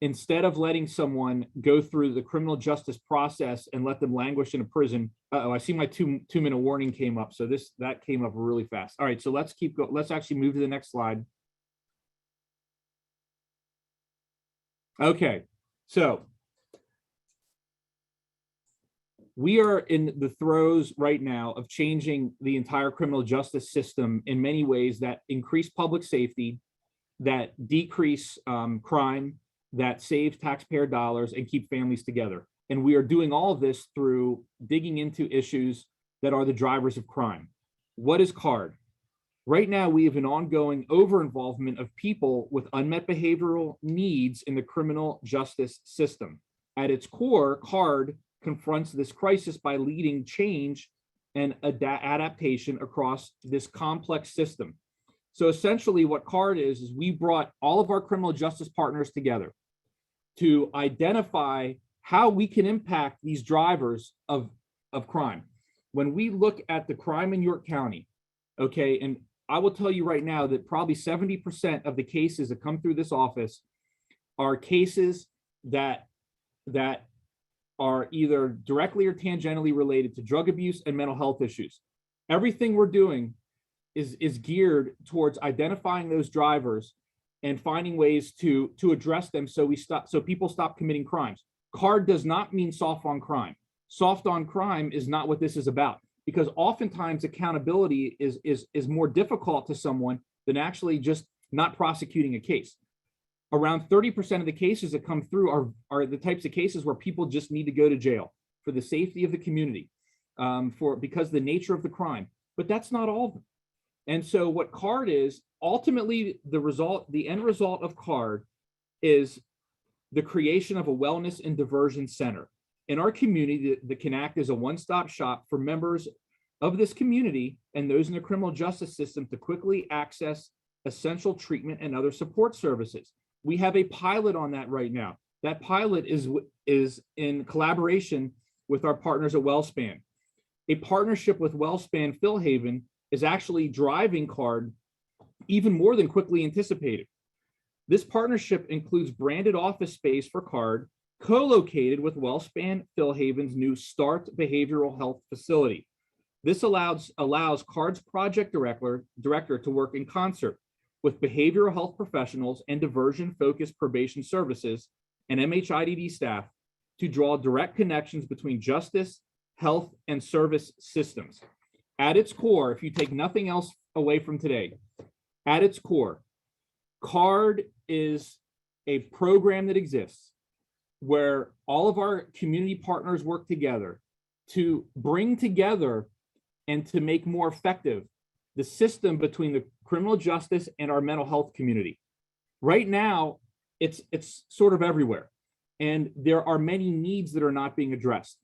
instead of letting someone go through the criminal justice process and let them languish in a prison. I see my two-minute warning came up. So that came up really fast. All right, so let's keep going. Let's actually move to the next slide. Okay, so we are in the throes right now of changing the entire criminal justice system in many ways that increase public safety, that decrease crime, that save taxpayer dollars and keep families together. And we are doing all of this through digging into issues that are the drivers of crime. What is CARD? Right now, we have an ongoing over-involvement of people with unmet behavioral needs in the criminal justice system. At its core, CARD confronts this crisis by leading change and adaptation across this complex system. So essentially what CARD is we brought all of our criminal justice partners together to identify how we can impact these drivers of crime. When we look at the crime in York County, okay, and I will tell you right now that probably 70% of the cases that come through this office are cases that are either directly or tangentially related to drug abuse and mental health issues. Everything we're doing is geared towards identifying those drivers and finding ways to address them so people stop committing crimes. CARD does not mean soft on crime. Soft on crime is not what this is about, because oftentimes accountability is more difficult to someone than actually just not prosecuting a case. Around 30% of the cases that come through are the types of cases where people just need to go to jail for the safety of the community, because the nature of the crime. But that's not all of them. And so what CARD is, ultimately the end result of CARD is the creation of a wellness and diversion center in our community that can act as a one-stop shop for members of this community and those in the criminal justice system to quickly access essential treatment and other support services. We have a pilot on that right now. That pilot is in collaboration with our partners at WellSpan. A partnership with WellSpan Philhaven is actually driving CARD even more than quickly anticipated. This partnership includes branded office space for CARD, co-located with WellSpan Philhaven's new START behavioral health facility. This allows CARD's project director to work in concert with behavioral health professionals and diversion-focused probation services and MHIDD staff to draw direct connections between justice, health, and service systems. At its core, if you take nothing else away from today, at its core, CARD is a program that exists where all of our community partners work together to bring together and to make more effective the system between the criminal justice and our mental health community. Right now, it's sort of everywhere, and there are many needs that are not being addressed.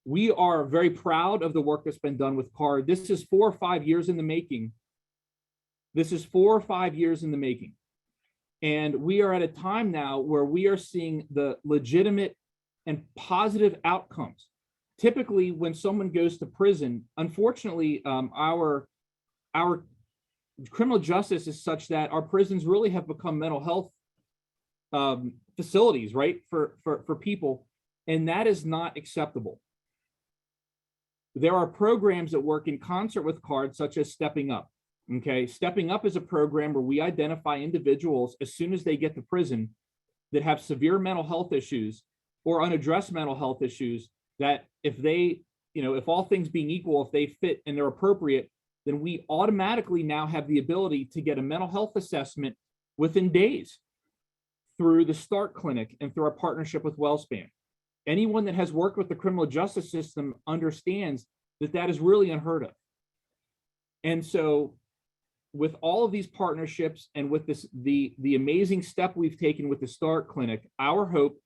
We are very proud of the work that's been done with CARD. This is 4 or 5 years in the making. And we are at a time now where we are seeing the legitimate and positive outcomes. Typically, when someone goes to prison, unfortunately, our criminal justice is such that our prisons really have become mental health facilities, right, for people, and that is not acceptable. There are programs that work in concert with CARD, such as Stepping Up. Okay, Stepping Up is a program where we identify individuals as soon as they get to prison that have severe mental health issues or unaddressed mental health issues, that if they, if all things being equal, if they fit and they're appropriate, then we automatically now have the ability to get a mental health assessment within days through the START clinic and through our partnership with WellSpan. Anyone that has worked with the criminal justice system understands that that is really unheard of. And so with all of these partnerships and with the amazing step we've taken with the START clinic, our hope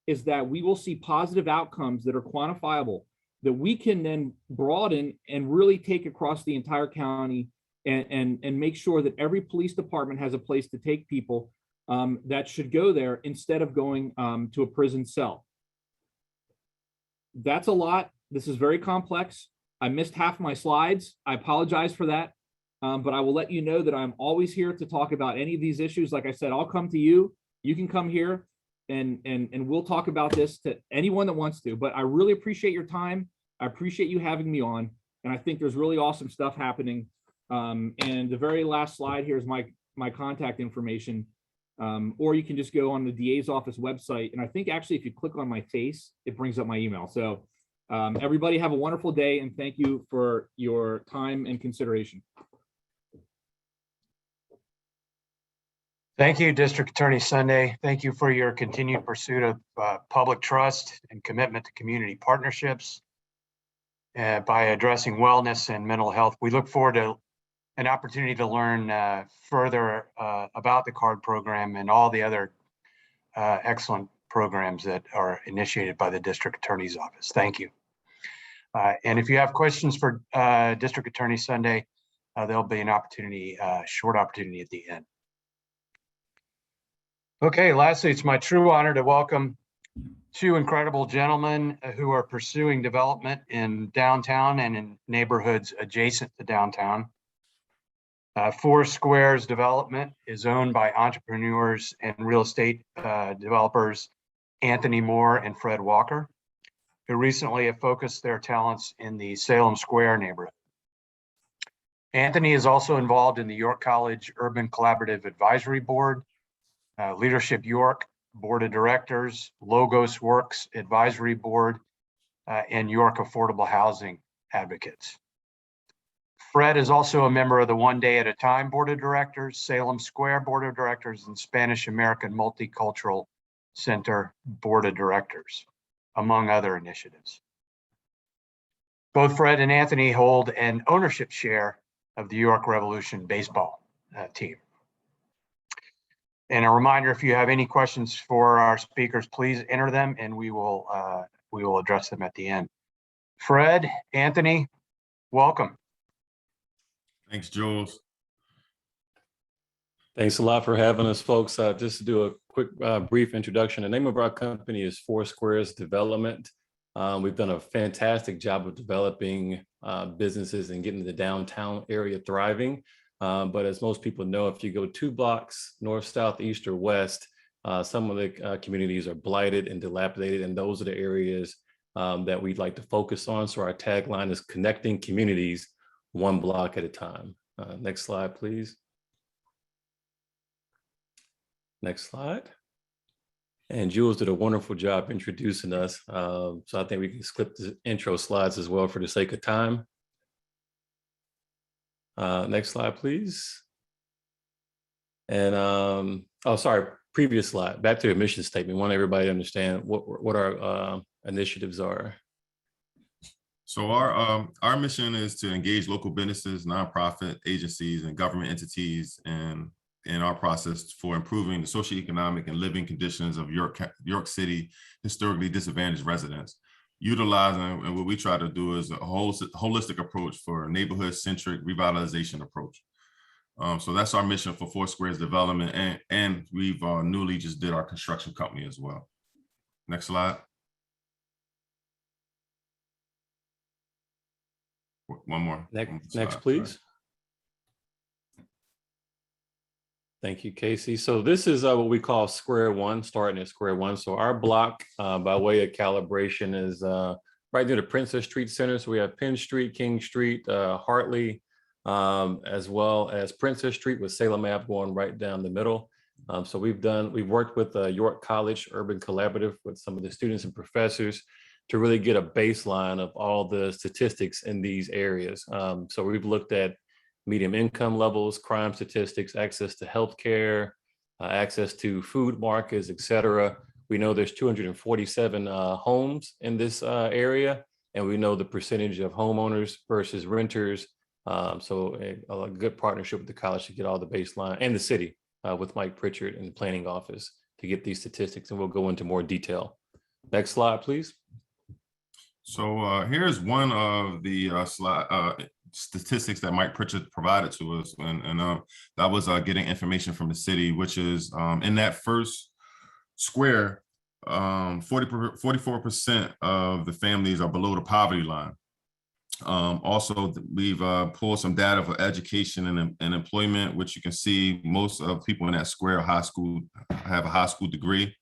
is that we will see positive outcomes that are quantifiable, that we can then broaden and really take across the entire county and make sure that every police department has a place to take people that should go there instead of going to a prison cell. That's a lot. This is very complex. I missed half my slides. I apologize for that. But I will let you know that I'm always here to talk about any of these issues. Like I said, I'll come to you. You can come here and we'll talk about this to anyone that wants to. But I really appreciate your time. I appreciate you having me on. And I think there's really awesome stuff happening. And the very last slide here is my contact information. Or you can just go on the DA's office website. And I think actually if you click on my face, it brings up my email. So everybody have a wonderful day, and thank you for your time and consideration. Thank you, District Attorney Sunday. Thank you for your continued pursuit of public trust and commitment to community partnerships by addressing wellness and mental health. We look forward to an opportunity to learn further about the CARD program and all the other excellent programs that are initiated by the District Attorney's Office. Thank you. And if you have questions for District Attorney Sunday, there'll be an opportunity, short opportunity at the end. Okay, lastly, it's my true honor to welcome two incredible gentlemen who are pursuing development in downtown and in neighborhoods adjacent to downtown. Foursquares development is owned by entrepreneurs and real estate developers Anthony Moore and Fred Walker, who recently have focused their talents in the Salem Square neighborhood. Anthony is also involved in the York College Urban Collaborative Advisory Board, Leadership York Board of Directors, Logos Works Advisory Board, and York Affordable Housing Advocates. Fred is also a member of the One Day at a Time Board of Directors, Salem Square Board of Directors, and Spanish American Multicultural Center Board of Directors, among other initiatives. Both Fred and Anthony hold an ownership share of the York Revolution baseball team. And a reminder, if you have any questions for our speakers, please enter them and we will address them at the end. Fred, Anthony, welcome. Thanks, Jules. Thanks a lot for having us, folks. Just to do a quick brief introduction. The name of our company is Foursquares Development. We've done a fantastic job of developing businesses and getting the downtown area thriving. But as most people know, if you go 2 blocks north, south, east, or west, some of the communities are blighted and dilapidated, and those are the areas that we'd like to focus on. So our tagline is connecting communities 1 block at a time. Next slide, please. Next slide. And Jules did a wonderful job introducing us. So I think we can skip the intro slides as well for the sake of time. Next slide, please. And, oh, sorry, previous slide. Back to the mission statement. We want everybody to understand what our initiatives are. So our mission is to engage local businesses, nonprofit agencies, and government entities in our process for improving the socioeconomic and living conditions of York City historically disadvantaged residents. Utilizing, and what we try to do is a holistic approach for neighborhood-centric revitalization approach. So that's our mission for Foursquares Development, and we've newly just did our construction company as well. Next slide. One more. Next, please. Thank you, Casey. So this is what we call square one, starting at square one. So our block, by way of calibration, is right near the Princess Street Center. So we have Penn Street, King Street, Hartley, as well as Princess Street with Salem Ave going right down the middle. So we've worked with York College Urban Collaborative with some of the students and professors to really get a baseline of all the statistics in these areas. So we've looked at medium income levels, crime statistics, access to healthcare, access to food markets, et cetera. We know there's 247 homes in this area, and we know the percentage of homeowners versus renters. So a good partnership with the college to get all the baseline, and the city with Mike Pritchard in the planning office to get these statistics, and we'll go into more detail. Next slide, please. So here's one of the statistics that Mike Pritchard provided to us, and that was getting information from the city, which is in that first square, 44% of the families are below the poverty line. Also, we've pulled some data for education and employment, which you can see most of people in that square have a high school degree.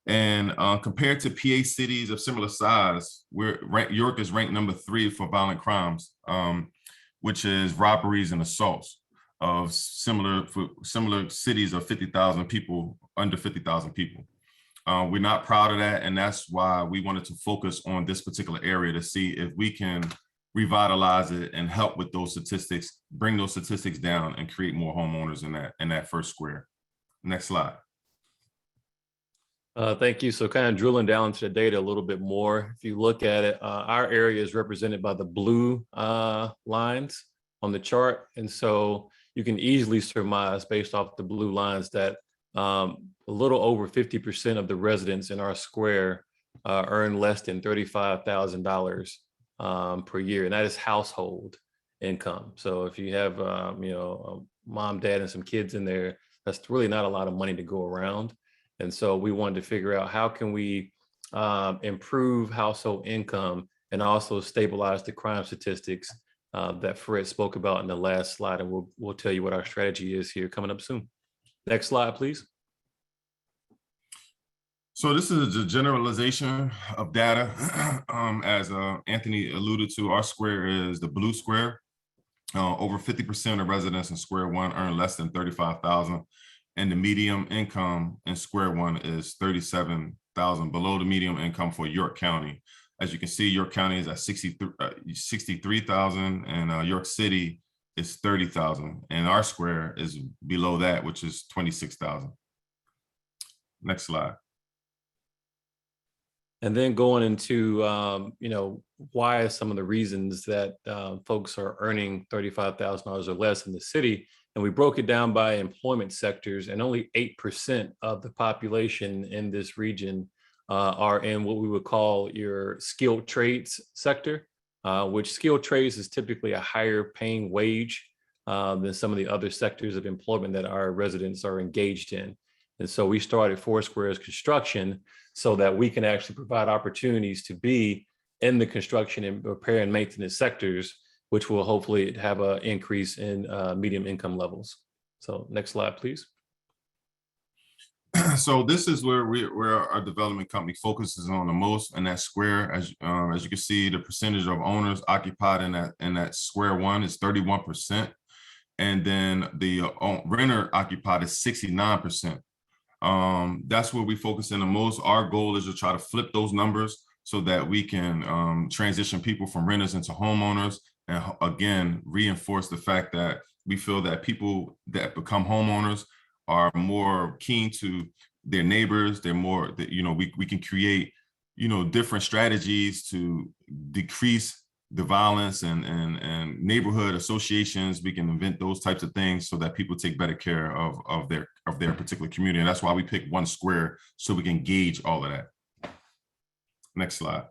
And compared to PA cities of similar size, York is ranked number 3 for violent crimes, which is robberies and assaults of similar cities of 50,000 people, under 50,000 people. We're not proud of that, and that's why we wanted to focus on this particular area to see if we can revitalize it and help with those statistics, bring those statistics down, and create more homeowners in that first square. Next slide. Thank you. So kind of drilling down into the data a little bit more. If you look at it, our area is represented by the blue lines on the chart. And so you can easily surmise based off the blue lines that a little over 50% of the residents in our square earn less than $35,000 per year. And that is household. income. So if you have, a mom, dad, and some kids in there, that's really not a lot of money to go around. And so we wanted to figure out how can we improve household income and also stabilize the crime statistics that Fred spoke about in the last slide. And we'll tell you what our strategy is here coming up soon. Next slide, please. So this is a generalization of data. As Anthony alluded to, our square is the blue square. Over 50% of residents in square one earn less than $35,000, and the median income in square one is $37,000, below the median income for York County. As you can see, York County is at $63,000, and York City is $30,000, and our square is below that, which is $26,000. Next slide. And then going into, why are some of the reasons that folks are earning $35,000 or less in the city. And we broke it down by employment sectors, and only 8% of the population in this region are in what we would call your skilled trades sector, which skilled trades is typically a higher paying wage than some of the other sectors of employment that our residents are engaged in. And so we started Foursquares construction so that we can actually provide opportunities to be in the construction and repair and maintenance sectors, which will hopefully have an increase in medium income levels. So next slide, please. So this is where our development company focuses on the most, and that square, as you can see, the percentage of owners occupied in that square one is 31%, and then the renter occupied is 69%. That's where we focus in the most. Our goal is to try to flip those numbers so that we can transition people from renters into homeowners, and again, reinforce the fact that we feel that people that become homeowners are more keen to their neighbors. They're more, we can create, different strategies to decrease the violence, and neighborhood associations. We can invent those types of things so that people take better care of their particular community. And that's why we pick one square, so we can gauge all of that. Next slide.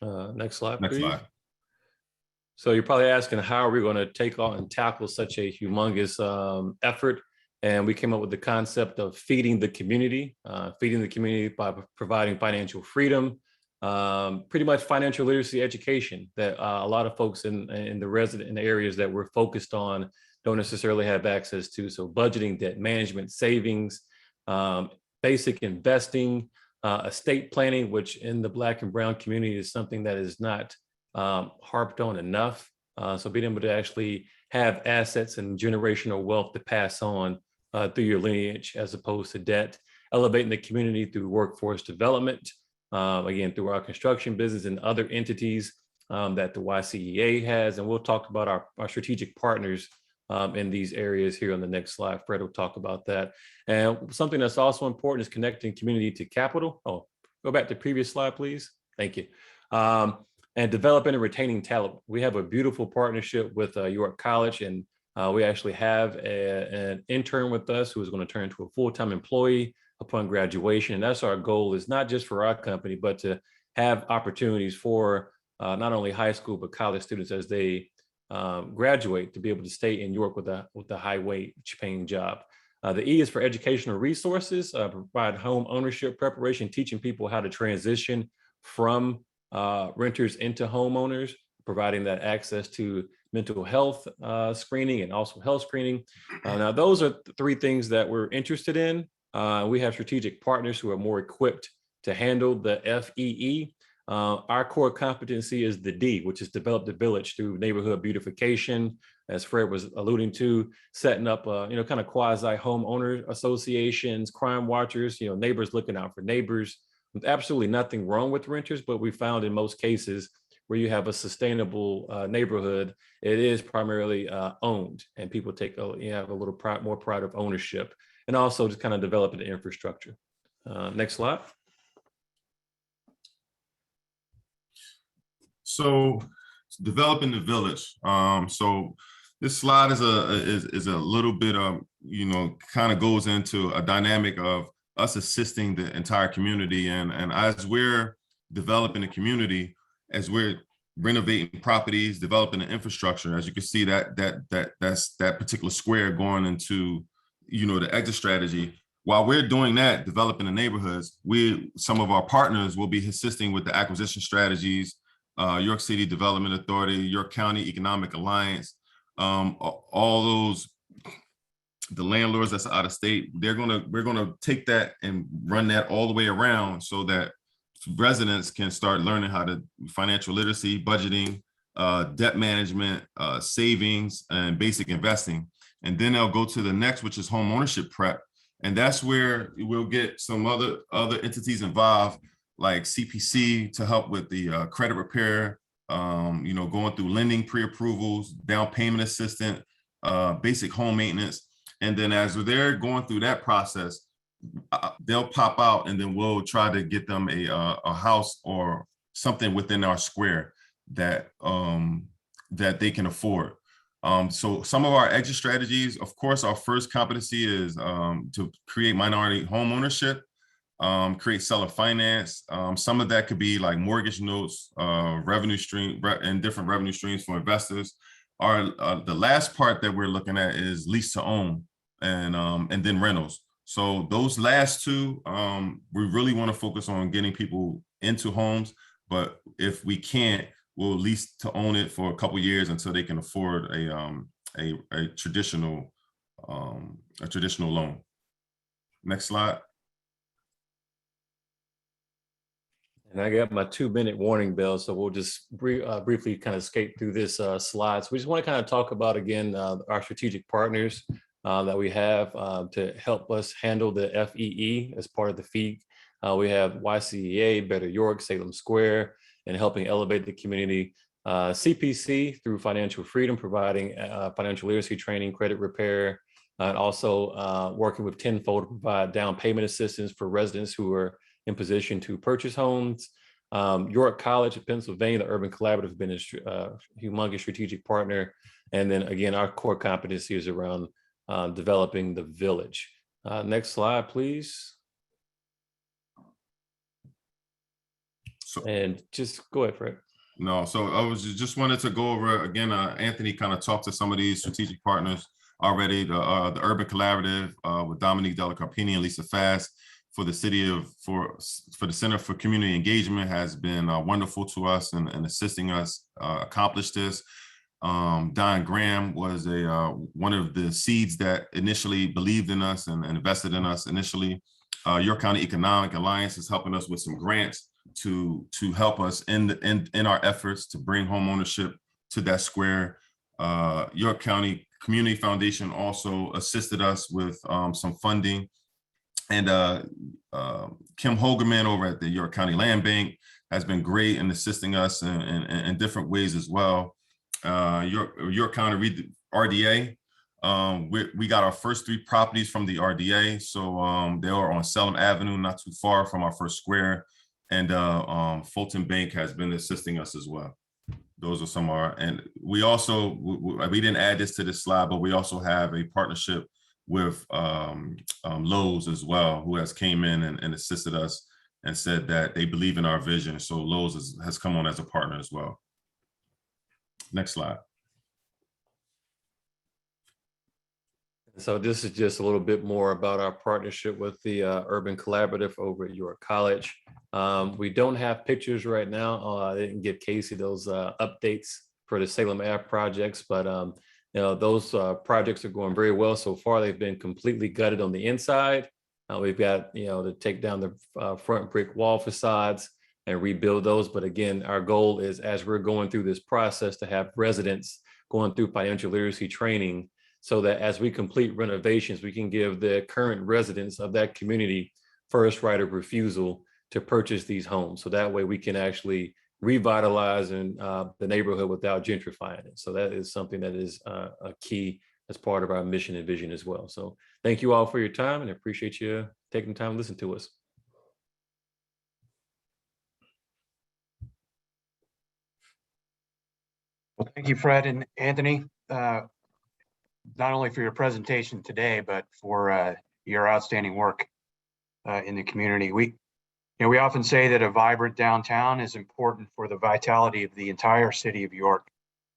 Next slide, Next please. slide. So you're probably asking, how are we going to take on and tackle such a humongous effort? And we came up with the concept of feeding the community by providing financial freedom, pretty much financial literacy education that a lot of folks in the areas that we're focused on don't necessarily have access to. So budgeting, debt management, savings, basic investing, estate planning, which in the Black and Brown community is something that is not harped on enough. So being able to actually have assets and generational wealth to pass on through your lineage as opposed to debt, elevating the community through workforce development, again, through our construction business and other entities that the YCEA has. And we'll talk about our strategic partners in these areas here on the next slide. Fred will talk about that. And something that's also important is connecting community to capital. Oh, go back to the previous slide, please. Thank you. And developing and retaining talent. We have a beautiful partnership with York College, and we actually have an intern with us who is going to turn into a full-time employee upon graduation. And that's our goal, is not just for our company, but to have opportunities for not only high school, but college students as they graduate, to be able to stay in York with a high wage paying job. The E is for educational resources, provide home ownership preparation, teaching people how to transition from renters into homeowners, providing that access to mental health screening and also health screening. Now, those are the three things that we're interested in. We have strategic partners who are more equipped to handle the FEE. Our core competency is the D, which is develop the village through neighborhood beautification, as Fred was alluding to, setting up, kind of quasi homeowner associations, crime watchers, neighbors looking out for neighbors. With absolutely nothing wrong with renters, but we found in most cases where you have a sustainable neighborhood, it is primarily owned, and people have a little more pride of ownership, and also just kind of developing the infrastructure. Next slide. So developing the village. So this slide is a little bit of, kind of goes into a dynamic of us assisting the entire community. And as we're developing the community, as we're renovating properties, developing the infrastructure. As you can see, that's that particular square going into, the exit strategy. While we're doing that, developing the neighborhoods, some of our partners will be assisting with the acquisition strategies, York City Development Authority, York County Economic Alliance, all those, the landlords that's out of state, we're gonna take that and run that all the way around so that residents can start learning how to financial literacy, budgeting, debt management, savings, and basic investing. And then they'll go to the next, which is home ownership prep. And that's where we'll get some other entities involved, like CPC, to help with the credit repair, going through lending pre-approvals, down payment assistance, basic home maintenance. And then as they're going through that process, they'll pop out, and then we'll try to get them a house or something within our square that they can afford. So some of our exit strategies, of course, our first competency is to create minority home ownership, create seller finance. Some of that could be like mortgage notes, revenue stream, and different revenue streams for investors. The last part that we're looking at is lease to own, and then rentals. So those last two, we really want to focus on getting people into homes, but if we can't, we'll lease to own it for a couple of years until they can afford a traditional loan. Next slide. And I got my 2-minute warning bell, so we'll just briefly kind of skate through this slide. So we just want to kind of talk about, again, our strategic partners that we have to help us handle the FEE as part of the fee. We have YCEA, Better York, Salem Square, and helping elevate the community. CPC through Financial Freedom, providing financial literacy training, credit repair, and also working with Tenfold to provide down payment assistance for residents who are in position to purchase homes. York College of Pennsylvania, the Urban Collaborative, has been a humongous strategic partner. And then again, our core competency is around developing the village. Next slide, please. And just go ahead, Fred. No, so I just wanted to go over again. Anthony kind of talked to some of these strategic partners already. The Urban Collaborative with Dominique Delacarpini and Lisa Fast for the the Center for Community Engagement has been wonderful to us and assisting us accomplish this. Don Graham was one of the seeds that initially believed in us and invested in us initially. York County Economic Alliance is helping us with some grants to help us in our efforts to bring home ownership to that square. York County Community Foundation also assisted us with some funding. And Kim Hogerman over at the York County Land Bank has been great in assisting us in different ways as well. York County RDA, we got our first 3 properties from the RDA. So they are on Salem Avenue, not too far from our first square. And Fulton Bank has been assisting us as well. Those are some of our, and we also, we didn't add this to this slide, but we also have a partnership with Lowe's as well, who has came in and assisted us and said that they believe in our vision. So Lowe's has come on as a partner as well. Next slide. So this is just a little bit more about our partnership with the Urban Collaborative over at York College. We don't have pictures right now. I didn't give Casey those updates for the Salem Ave projects, but those projects are going very well so far. They've been completely gutted on the inside. We've got to take down the front brick wall facades and rebuild those. But again, our goal is, as we're going through this process, to have residents going through financial literacy training, so that as we complete renovations, we can give the current residents of that community first right of refusal to purchase these homes. So that way we can actually revitalize the neighborhood without gentrifying it. So that is something that is a key as part of our mission and vision as well. So thank you all for your time, and I appreciate you taking the time to listen to us. Well, thank you, Fred and Anthony, not only for your presentation today, but for your outstanding work in the community. We often say that a vibrant downtown is important for the vitality of the entire city of York,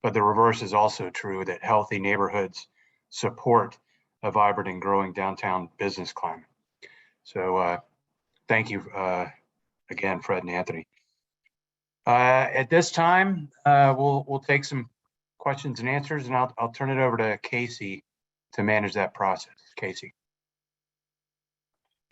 but the reverse is also true, that healthy neighborhoods support a vibrant and growing downtown business climate. So thank you again, Fred and Anthony. At this time, we'll take some questions and answers, and I'll turn it over to Casey to manage that process. Casey.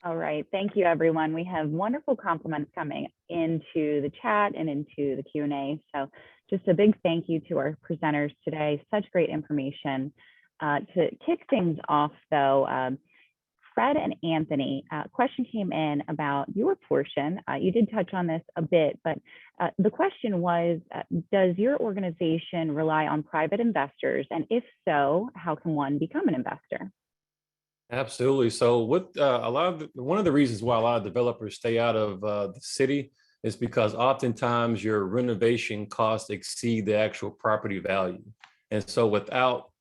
All right, thank you, everyone. We have wonderful compliments coming into the chat and into the Q&A. So just a big thank you to our presenters today. Such great information. To kick things off, though, Fred and Anthony, a question came in about your portion. You did touch on this a bit, but the question was, does your organization rely on private investors? And if so, how can one become an investor? Absolutely. So with one of the reasons why a lot of developers stay out of the city is because oftentimes your renovation costs exceed the actual property value. And so without,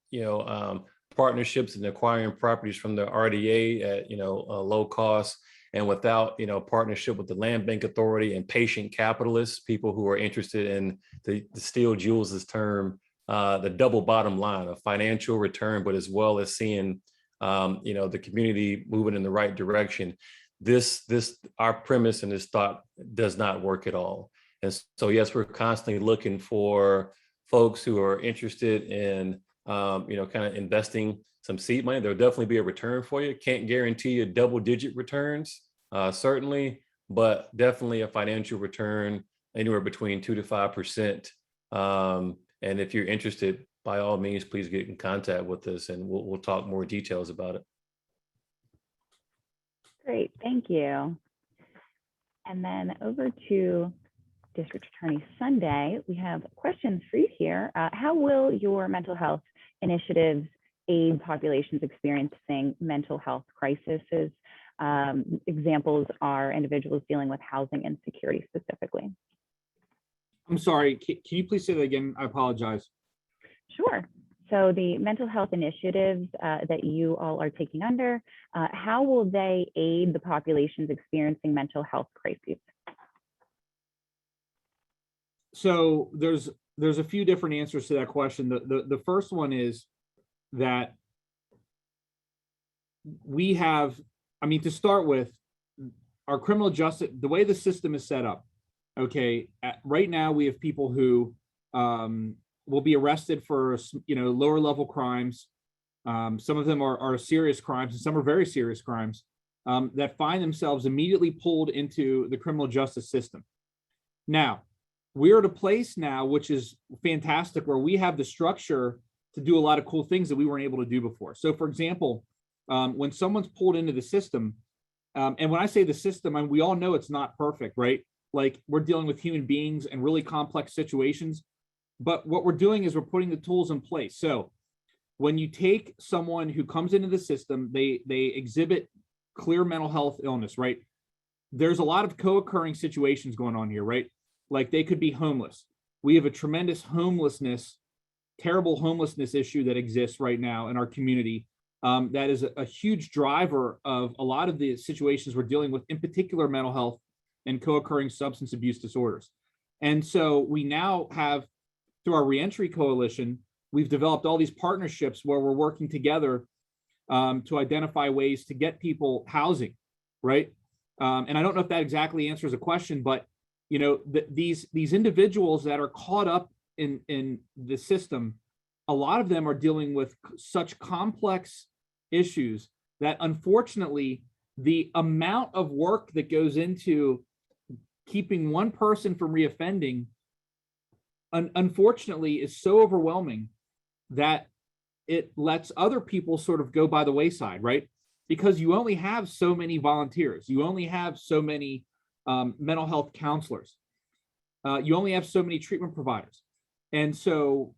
partnerships and acquiring properties from the RDA at, a low cost, and without, partnership with the Land Bank Authority and patient capitalists, people who are interested in the steal Jules's term, the double bottom line of financial return, but as well as seeing the community moving in the right direction. Our premise and this thought does not work at all. And so, yes, we're constantly looking for folks who are interested in, kind of investing some seed money. There'll definitely be a return for you. Can't guarantee you double-digit returns, certainly, but definitely a financial return anywhere between 2 to 5%. And if you're interested, by all means, please get in contact with us and we'll talk more details about it. Great, thank you. And then over to District Attorney Sunday, we have questions for you here. How will your mental health initiatives aid populations experiencing mental health crises? Examples are individuals dealing with housing insecurity specifically. I'm sorry, can you please say that again? I apologize. Sure. So the mental health initiatives that you all are taking under, how will they aid the populations experiencing mental health crises? So there's a few different answers to that question. The first one is that we have, to start with, our criminal justice, the way the system is set up, okay, right now we have people who will be arrested for, lower level crimes. Some of them are serious crimes and some are very serious crimes that find themselves immediately pulled into the criminal justice system. Now, we're at a place now, which is fantastic, where we have the structure to do a lot of cool things that we weren't able to do before. So for example, when someone's pulled into the system, and when I say the system, we all know it's not perfect, right? Like, we're dealing with human beings and really complex situations. But what we're doing is we're putting the tools in place. So when you take someone who comes into the system, they exhibit clear mental health illness, right? There's a lot of co-occurring situations going on here, right? Like, they could be homeless. We have a tremendous terrible homelessness issue that exists right now in our community. That is a huge driver of a lot of the situations we're dealing with, in particular mental health and co-occurring substance abuse disorders. And so we now have, through our reentry coalition, we've developed all these partnerships where we're working together to identify ways to get people housing, right? And I don't know if that exactly answers a question, but these individuals that are caught up in the system, a lot of them are dealing with such complex issues that, unfortunately, the amount of work that goes into keeping one person from reoffending, unfortunately, is so overwhelming that it lets other people sort of go by the wayside, right? Because you only have so many volunteers, you only have so many mental health counselors, you only have so many treatment providers. And so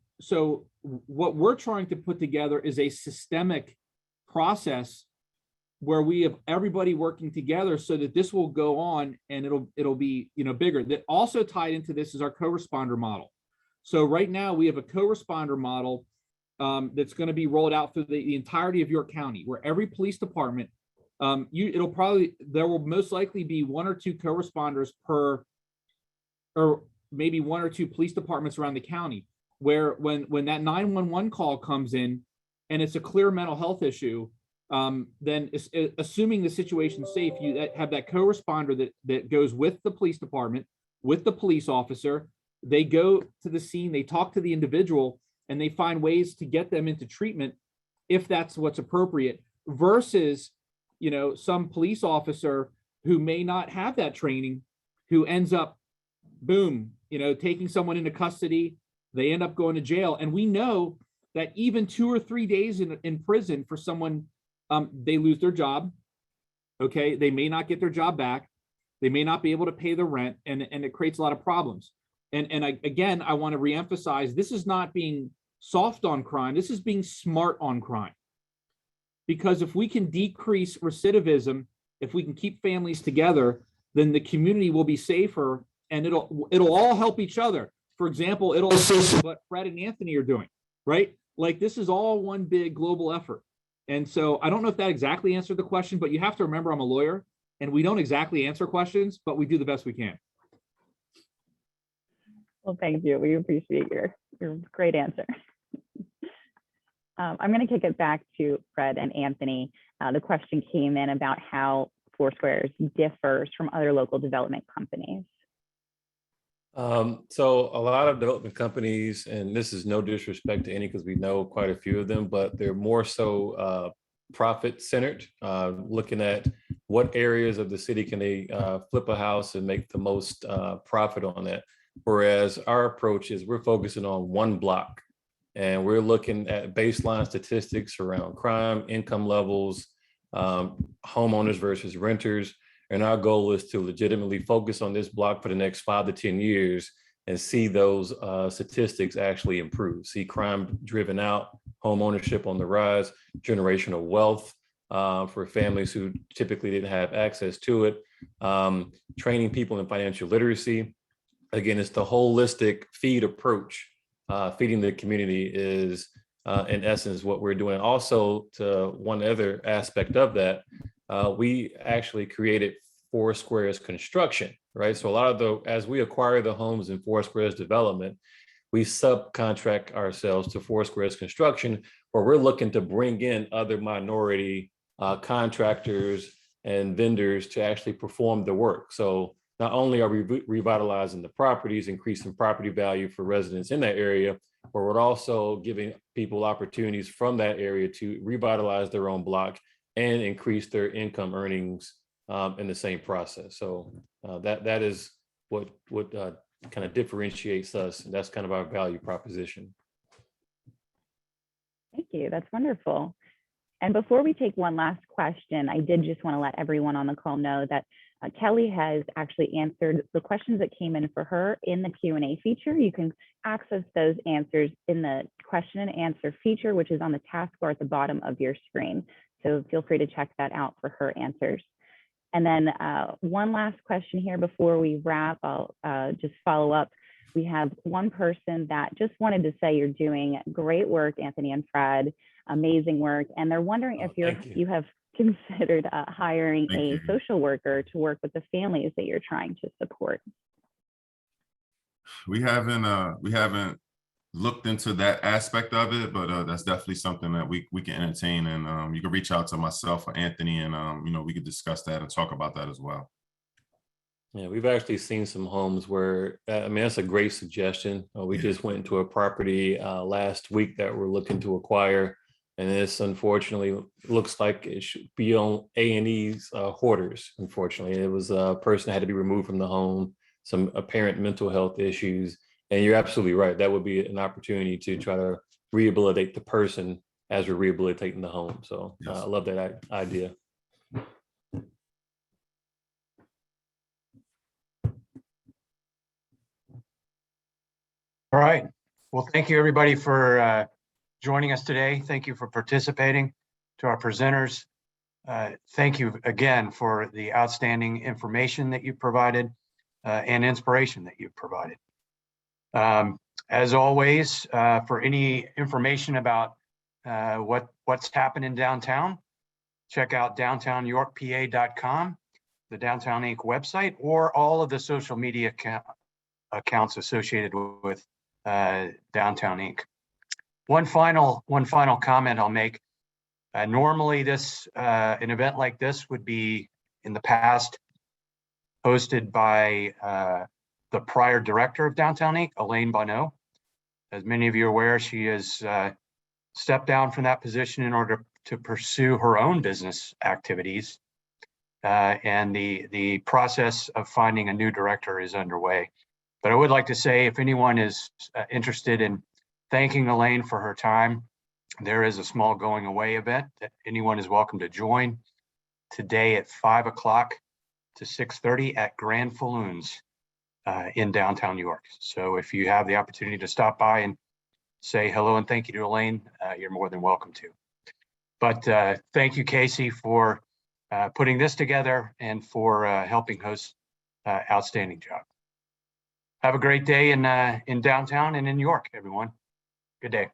what we're trying to put together is a systemic process where we have everybody working together so that this will go on and it'll be bigger. That also tied into this is our co-responder model. So right now we have a co-responder model that's going to be rolled out through the entirety of York County, where every police department there will most likely be 1 or 2 co-responders per, or maybe 1 or 2 police departments around the county, where when that 911 call comes in and it's a clear mental health issue, then assuming the situation's safe, you have that co-responder that goes with the police department, with the police officer. They go to the scene, they talk to the individual, and they find ways to get them into treatment if that's what's appropriate, versus, some police officer who may not have that training, who ends up, boom, taking someone into custody. They end up going to jail. And we know that even 2 or 3 days in prison for someone, they lose their job. Okay. They may not get their job back. They may not be able to pay the rent, and it creates a lot of problems. And I want to reemphasize, this is not being soft on crime. This is being smart on crime. Because if we can decrease recidivism, if we can keep families together, then the community will be safer, and it'll all help each other. For example, it'll assist what Fred and Anthony are doing, right? Like, this is all one big global effort. And so I don't know if that exactly answered the question, but you have to remember I'm a lawyer, and we don't exactly answer questions, but we do the best we can. Well, thank you. We appreciate your great answer. I'm going to kick it back to Fred and Anthony. The question came in about how Foursquares differs from other local development companies. So a lot of development companies, and this is no disrespect to any because we know quite a few of them, but they're more so profit centered, looking at what areas of the city can they flip a house and make the most profit on that. Whereas our approach is we're focusing on one block, and we're looking at baseline statistics around crime, income levels, homeowners versus renters. And our goal is to legitimately focus on this block for the next 5 to 10 years and see those statistics actually improve. See crime driven out, home ownership on the rise, generational wealth for families who typically didn't have access to it, training people in financial literacy. Again, it's the holistic feed approach. Feeding the community is, in essence, what we're doing. Also, to one other aspect of that, we actually created Foursquares construction, right? So a lot of as we acquire the homes in Foursquares development, we subcontract ourselves to Foursquares construction, where we're looking to bring in other minority contractors and vendors to actually perform the work. So not only are we revitalizing the properties, increasing property value for residents in that area, but we're also giving people opportunities from that area to revitalize their own block and increase their income earnings in the same process. So that is what kind of differentiates us. And that's kind of our value proposition. Thank you. That's wonderful. And before we take one last question, I did just want to let everyone on the call know that Kelly has actually answered the questions that came in for her in the Q&A feature. You can access those answers in the question and answer feature, which is on the taskbar at the bottom of your screen. So feel free to check that out for her answers. And then one last question here before we wrap. I'll just follow up. We have one person that just wanted to say you're doing great work, Anthony and Fred, amazing work. And they're wondering if you have considered hiring a social worker to work with the families that you're trying to support. We haven't looked into that aspect of it, but that's definitely something that we can entertain. And you can reach out to myself or Anthony, and we could discuss that and talk about that as well. Yeah, we've actually seen some homes where, that's a great suggestion. We just went into a property last week that we're looking to acquire. And this unfortunately looks like it should be on A&E's hoarders. Unfortunately, it was a person that had to be removed from the home, some apparent mental health issues. And you're absolutely right. That would be an opportunity to try to rehabilitate the person as we're rehabilitating the home. So I love that idea. All right. Well, thank you, everybody, for joining us today. Thank you for participating. To our presenters, thank you again for the outstanding information that you provided and inspiration that you provided. As always, for any information about what's happening downtown, check out downtownyorkpa.com, the Downtown Inc. website, or all of the social media accounts associated with Downtown Inc. One final comment I'll make. Normally an event like this would be in the past hosted by the prior director of Downtown Inc., Elaine Bonneau. As many of you are aware, she has stepped down from that position in order to pursue her own business activities. And the process of finding a new director is underway. But I would like to say, if anyone is interested in thanking Elaine for her time, there is a small going away event that anyone is welcome to join today at 5 o'clock to 6:30 at Grand Falloons in downtown York. So if you have the opportunity to stop by and say hello and thank you to Elaine, you're more than welcome to. But thank you, Casey, for putting this together and for helping host. Outstanding job. Have a great day in downtown and in York, everyone. Good day.